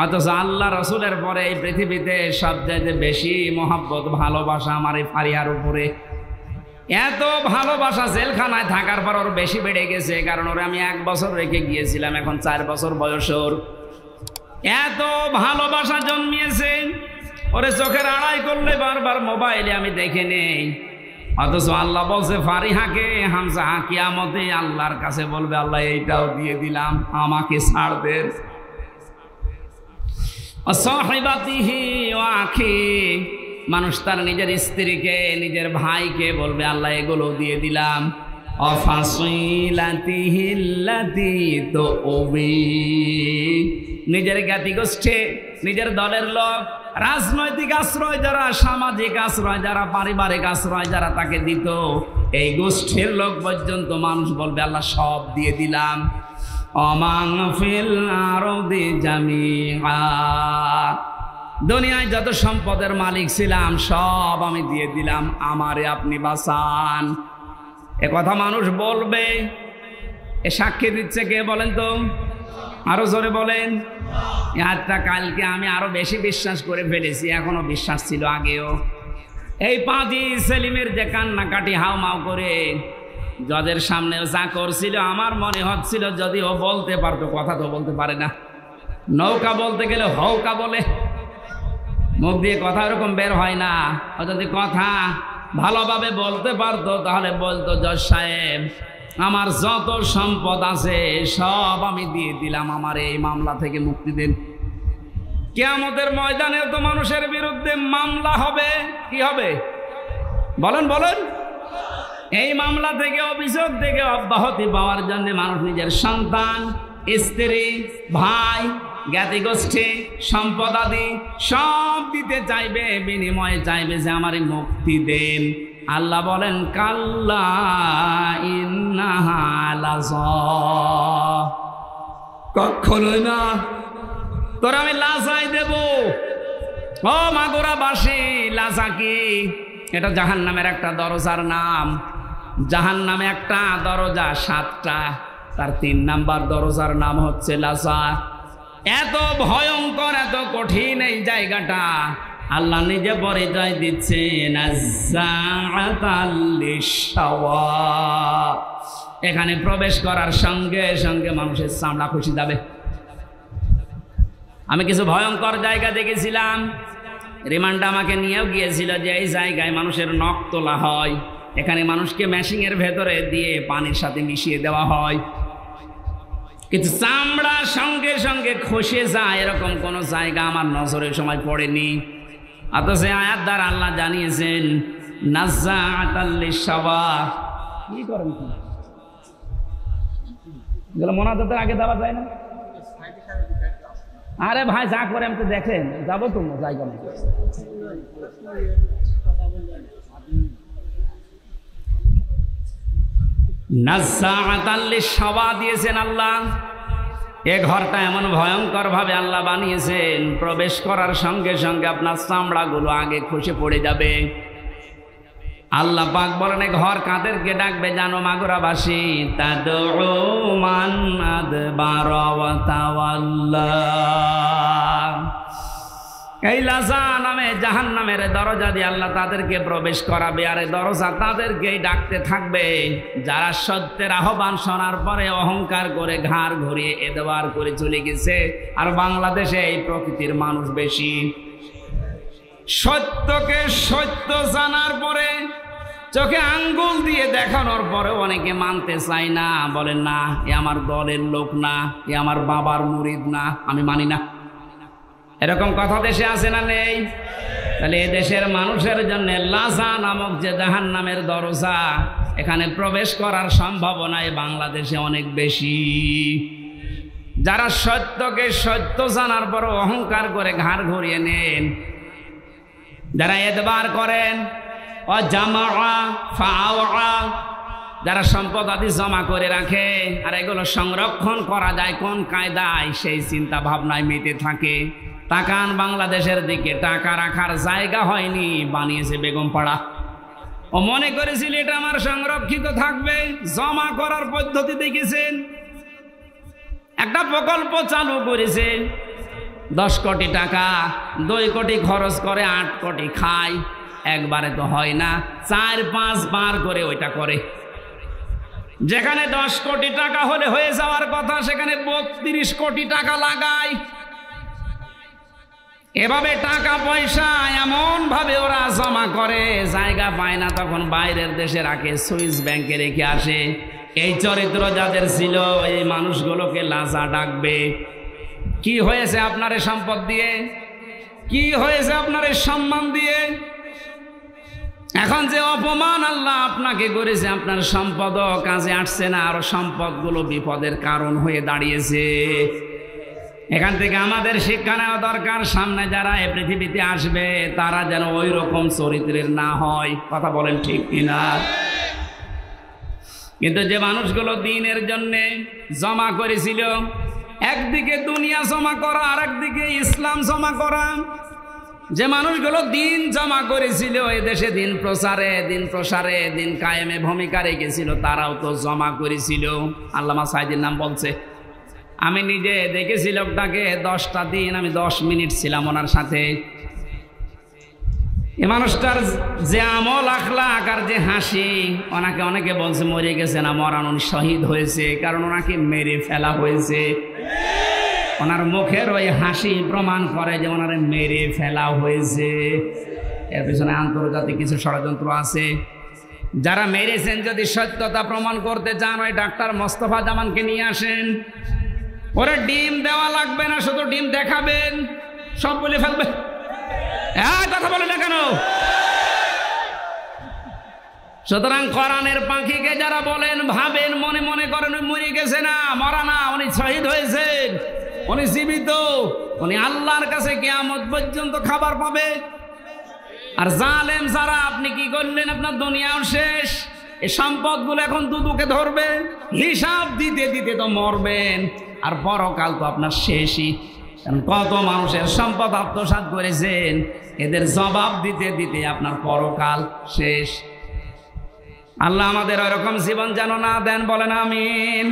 অথচ আল্লাহ রসুলের পরে এই পৃথিবীতে সবচাইতে বেশি মহব্বত ভালোবাসা আমার এই ফারিহার উপরে। এত ভালোবাসা জেলখানায় থাকার পর ওর বেশি বেড়ে গেছে, কারণ ওরে আমি 1 বছর রেখে গিয়েছিলাম, এখন 4 বছর বয়স ওর। এত ভালোবাসা জন্মিয়েছে, ওরে চোখের আড়াই করলে বারবার মোবাইলে আমি দেখে নেই, অথচ আল্লাহ বলছে ফারিহাকে হামজা কিয়ামতে আল্লাহর কাছে বলবে আল্লাহ এইটাও দিয়ে দিলাম, আমাকে ছাড় দে। সাহিবাতিহি ওয়া আখি, মানুষ তার নিজের স্ত্রীকে নিজের ভাইকে বলবে আল্লাহ এগুলো দিয়ে দিলাম। অফাসিলাতিহিল্লাতি তুবি, নিজের জ্ঞাতি গোষ্ঠী, নিজের দলের লোক, রাজনৈতিক আশ্রয় যারা, সামাজিক আশ্রয় যারা, পারিবারিক আশ্রয় যারা তাকে দিত, এই গোষ্ঠীর লোক পর্যন্ত মানুষ বলবে আল্লাহ সব দিয়ে দিলাম। অমাং ফিল আরদি জামিআ, দুনিয়ায় যত সম্পদের মালিক ছিলাম সব আমি দিয়ে দিলাম, আমারে আপনি বাঁচান। এ কথা মানুষ বলবে, এ সাক্ষী দিচ্ছে কে বলেন তো? আরো জোরে বলেন। একটা কালকে আমি আরো বেশি বিশ্বাস করে ফেলেছি, এখনো বিশ্বাস ছিল আগেও। এই পাজি সেলিমের যে কান্নাকাটি হাউমাউ করে জজের সামনে যা করছিল, আমার মনে হচ্ছিল যদি ও বলতে পারতো, কথা তো বলতে পারে না, নৌকা বলতে গেলে হৌকা বলে, মুখ দিয়ে কথা এরকম বের হয় না। ও যদি কথা ভালোভাবে বলতে পারতো তাহলে বলতো জজ সাহেব আমার যত সম্পদ আছে সব আমি দিয়ে দিলাম, আমার এই মামলা থেকে মুক্তি দেন। কিয়ামতের ময়দানে তো মানুষের বিরুদ্ধে মামলা হবে, কি হবে বলেন বলেন? এই মামলা থেকে, অভিযোগ থেকে অব্যাহতি পাওয়ার জন্য মানুষ নিজের সন্তান, স্ত্রী, ভাই, জ্ঞাতি গোষ্ঠী, সম্পদ আদি সব দিতে চাইবে, বিনিময়ে চাইবে যে আমারে মুক্তি দেন। আল্লাহ বলেন কাল্লা ইন্নাহা লাযা, কখনোই না, তোর আমি লাজাই দেব। ও মাগুরাবাসী, লাজা কি? এটা জাহান্নামের একটা দরজার নাম। জাহান্নামে একটা দরজা 7টা, তার 3 নাম্বার দরজার নাম হচ্ছে লাজা। এত ভয়ঙ্কর, এত কঠিন এই জায়গাটা, আল্লাহ নিজে পরিচয় দিচ্ছেন নাজ্জাআতাল লিশাওয়া। এখানে প্রবেশ করার সঙ্গে সঙ্গে মানুষের চামড়া খুশি যাবে। আমি কিছু ভয়ঙ্কর জায়গা দেখেছিলাম, রিমান্ড আমাকে নিয়েও গিয়েছিল যে এই জায়গায় মানুষের নখ তোলা হয়, এখানে মানুষকে মেশিনের ভেতরে দিয়ে পানির সাথে মিশিয়ে দেওয়া হয়, কিন্তু চামড়া সঙ্গে সঙ্গে খসে যায়, এরকম কোন জায়গা আমার নজরের সময় পড়েনি। অথচ আয়াত দ্বারা আল্লাহ জানিয়েছেন নাজ্জাআতাল লিশাওয়া। কি করেন এগুলো মোনাজাতের আগে দেওয়া যায় না? আরে ভাই যা করে আমি তো দেখেন, যাবো তো জায়গা নেই। নাজ্জাআতাল লিশাওয়া দিয়েছেন আল্লাহ। এ ঘরটা এমন ভয়ঙ্কর ভাবে আল্লাহ বানিয়েছেন, প্রবেশ করার সঙ্গে সঙ্গে আপনার চামড়াগুলো আগে খসে পড়ে যাবে। আল্লাহ পাক বলেন এ ঘর কাদেরকে ডাকবে জানো মাগুরাবাসী? তাদউ মান আদবারা ওয়া তাওয়াল্লা। এই লাজা নামে জাহান্নামের দরজা দিয়ে আল্লাহ তাদেরকে প্রবেশ করাবে, আর এই দরজা তাদেরকেই ডাকতে থাকবে যারা সত্যের আহ্বান শোনার পরে অহংকার করে ঘাড় ঘুরিয়ে এদবার করে চলে গেছে। আর বাংলাদেশে এই প্রকৃতির মানুষ বেশি। সত্যকে সত্য জানার পরে চোখে আঙ্গুল দিয়ে দেখানোর পরে অনেকে মানতে চায় না, বলেন না এ আমার দলের লোক না, এ আমার বাবার মুরিদ না, আমি মানি না। এরকম কথা দেশে আছে না নেই? তাহলে এ দেশের মানুষের জন্য লাজা নামক যে জাহান্নামের দরজা, এখানে প্রবেশ করার সম্ভাবনা বাংলাদেশে অনেক বেশি। যারা সত্যকে সত্য জানার পর অহংকার করে ঘাড় ঘুরিয়ে নেন, যারা এদবার করেন, যারা সম্পদ আদি জমা করে রাখে আর এগুলো সংরক্ষণ করা যায় কোন কায়দায়, সেই চিন্তা ভাবনায় মেতে থাকে। তাকান বাংলাদেশের দিকে, টাকা রাখার জায়গা হয়নি, বানিয়েছে বেগমপাড়া। ও মনে করেছিল এটা আমার সংরক্ষিত থাকবে, জমা করার পদ্ধতি দেখেছেন। একটা প্রকল্প চালু করেছে, 10 কোটি টাকা, 2 কোটি খরচ করে 8 কোটি খায়। একবারে তো হয় না, 4-5 বার করে ওইটা করে। যেখানে 10 কোটি টাকা হলে হয়ে যাওয়ার কথা, সেখানে 32 কোটি টাকা লাগায়। এভাবে টাকা পয়সা এমন ভাবে ওরা জমা করে, জায়গা পায় না তখন বাইরের দেশে রাখে, সুইস ব্যাংকে রেখে আসে। এই চরিত্র যাদের ছিল, এই মানুষগুলোকে লাজা ডাকবে। কি হয়েছে আপনার এই সম্পদ দিয়ে? কি হয়েছে আপনার এই সম্মান দিয়ে? এখন যে অপমান আল্লাহ আপনাকে করেছে, আপনার সম্পদও কাজে আসছে না, আর সম্পদগুলো বিপদের কারণ হয়ে দাঁড়িয়েছে। এখান থেকে আমাদের শিক্ষা নেওয়া দরকার, সামনে যারা এই পৃথিবীতে আসবে তারা যেন ওই রকম চরিত্রের না হয়। কথা বলেন ঠিক কিনা? কিন্তু যে মানুষগুলো দিনের জন্য জমা করেছিল, একদিকে দুনিয়া জমা করা আর একদিকে ইসলাম জমা করা, যে মানুষগুলো দিন জমা করেছিল, এই দেশে দিন প্রসারে দিন কায়েমে ভূমিকা রেখেছিল, তারাও তো জমা করেছিল। আল্লামা সাইদির নাম বলছে, আমি নিজে দেখেছি লোকটাকে 10টা দিন আমি 10 মিনিট ছিলাম ওনার সাথে। এই মানুষটার যে আমল আখলাক আর যে হাসি, ওনাকে অনেকে বলছে মরে গেছে না, মরান, উনি শহীদ হয়েছে, কারণ ওনাকে মেরে ফেলা হয়েছে। ওনার মুখের ওই হাসি প্রমাণ করে যে ওনারে মেরে ফেলা হয়েছে। এর পিছনে আন্তর্জাতিক কিছু ষড়যন্ত্র আছে। যারা মেরেছেন যদি সত্যতা প্রমাণ করতে চান, ওই ডাক্তার মোস্তফা জামানকে নিয়ে আসেন। ওরা ডিম দেওয়া লাগবে না, শুধু ডিম দেখাবেন, সব বলে ফেলবে। কথা বলে না কেন? সুতরাং কোরআনের পাখিকে যারা বলেন, ভাবেন, মনে মনে করেন ওই মরে গেছে না, মরা না, উনি শহীদ হয়েছেন, উনি জীবিত, উনি আল্লাহর কাছে কিয়ামত পর্যন্ত খাবার পাবে। আর জালেম যারা, আপনি কি করলেন? আপনার দুনিয়াও শেষ, এই সম্পদগুলো এখন দুদুকে ধরবে, হিসাব দিতে দিতে তো মরবেন, আর পরকাল তো আপনার শেষই। কারণ কত মানুষের সম্পদ আত্মসাৎ করেছেন, এদের জবাব দিতে দিতে আপনার পরকাল শেষ। আল্লাহ আমাদের ওইরকম জীবন যেন না দেন, বলেন আমিন।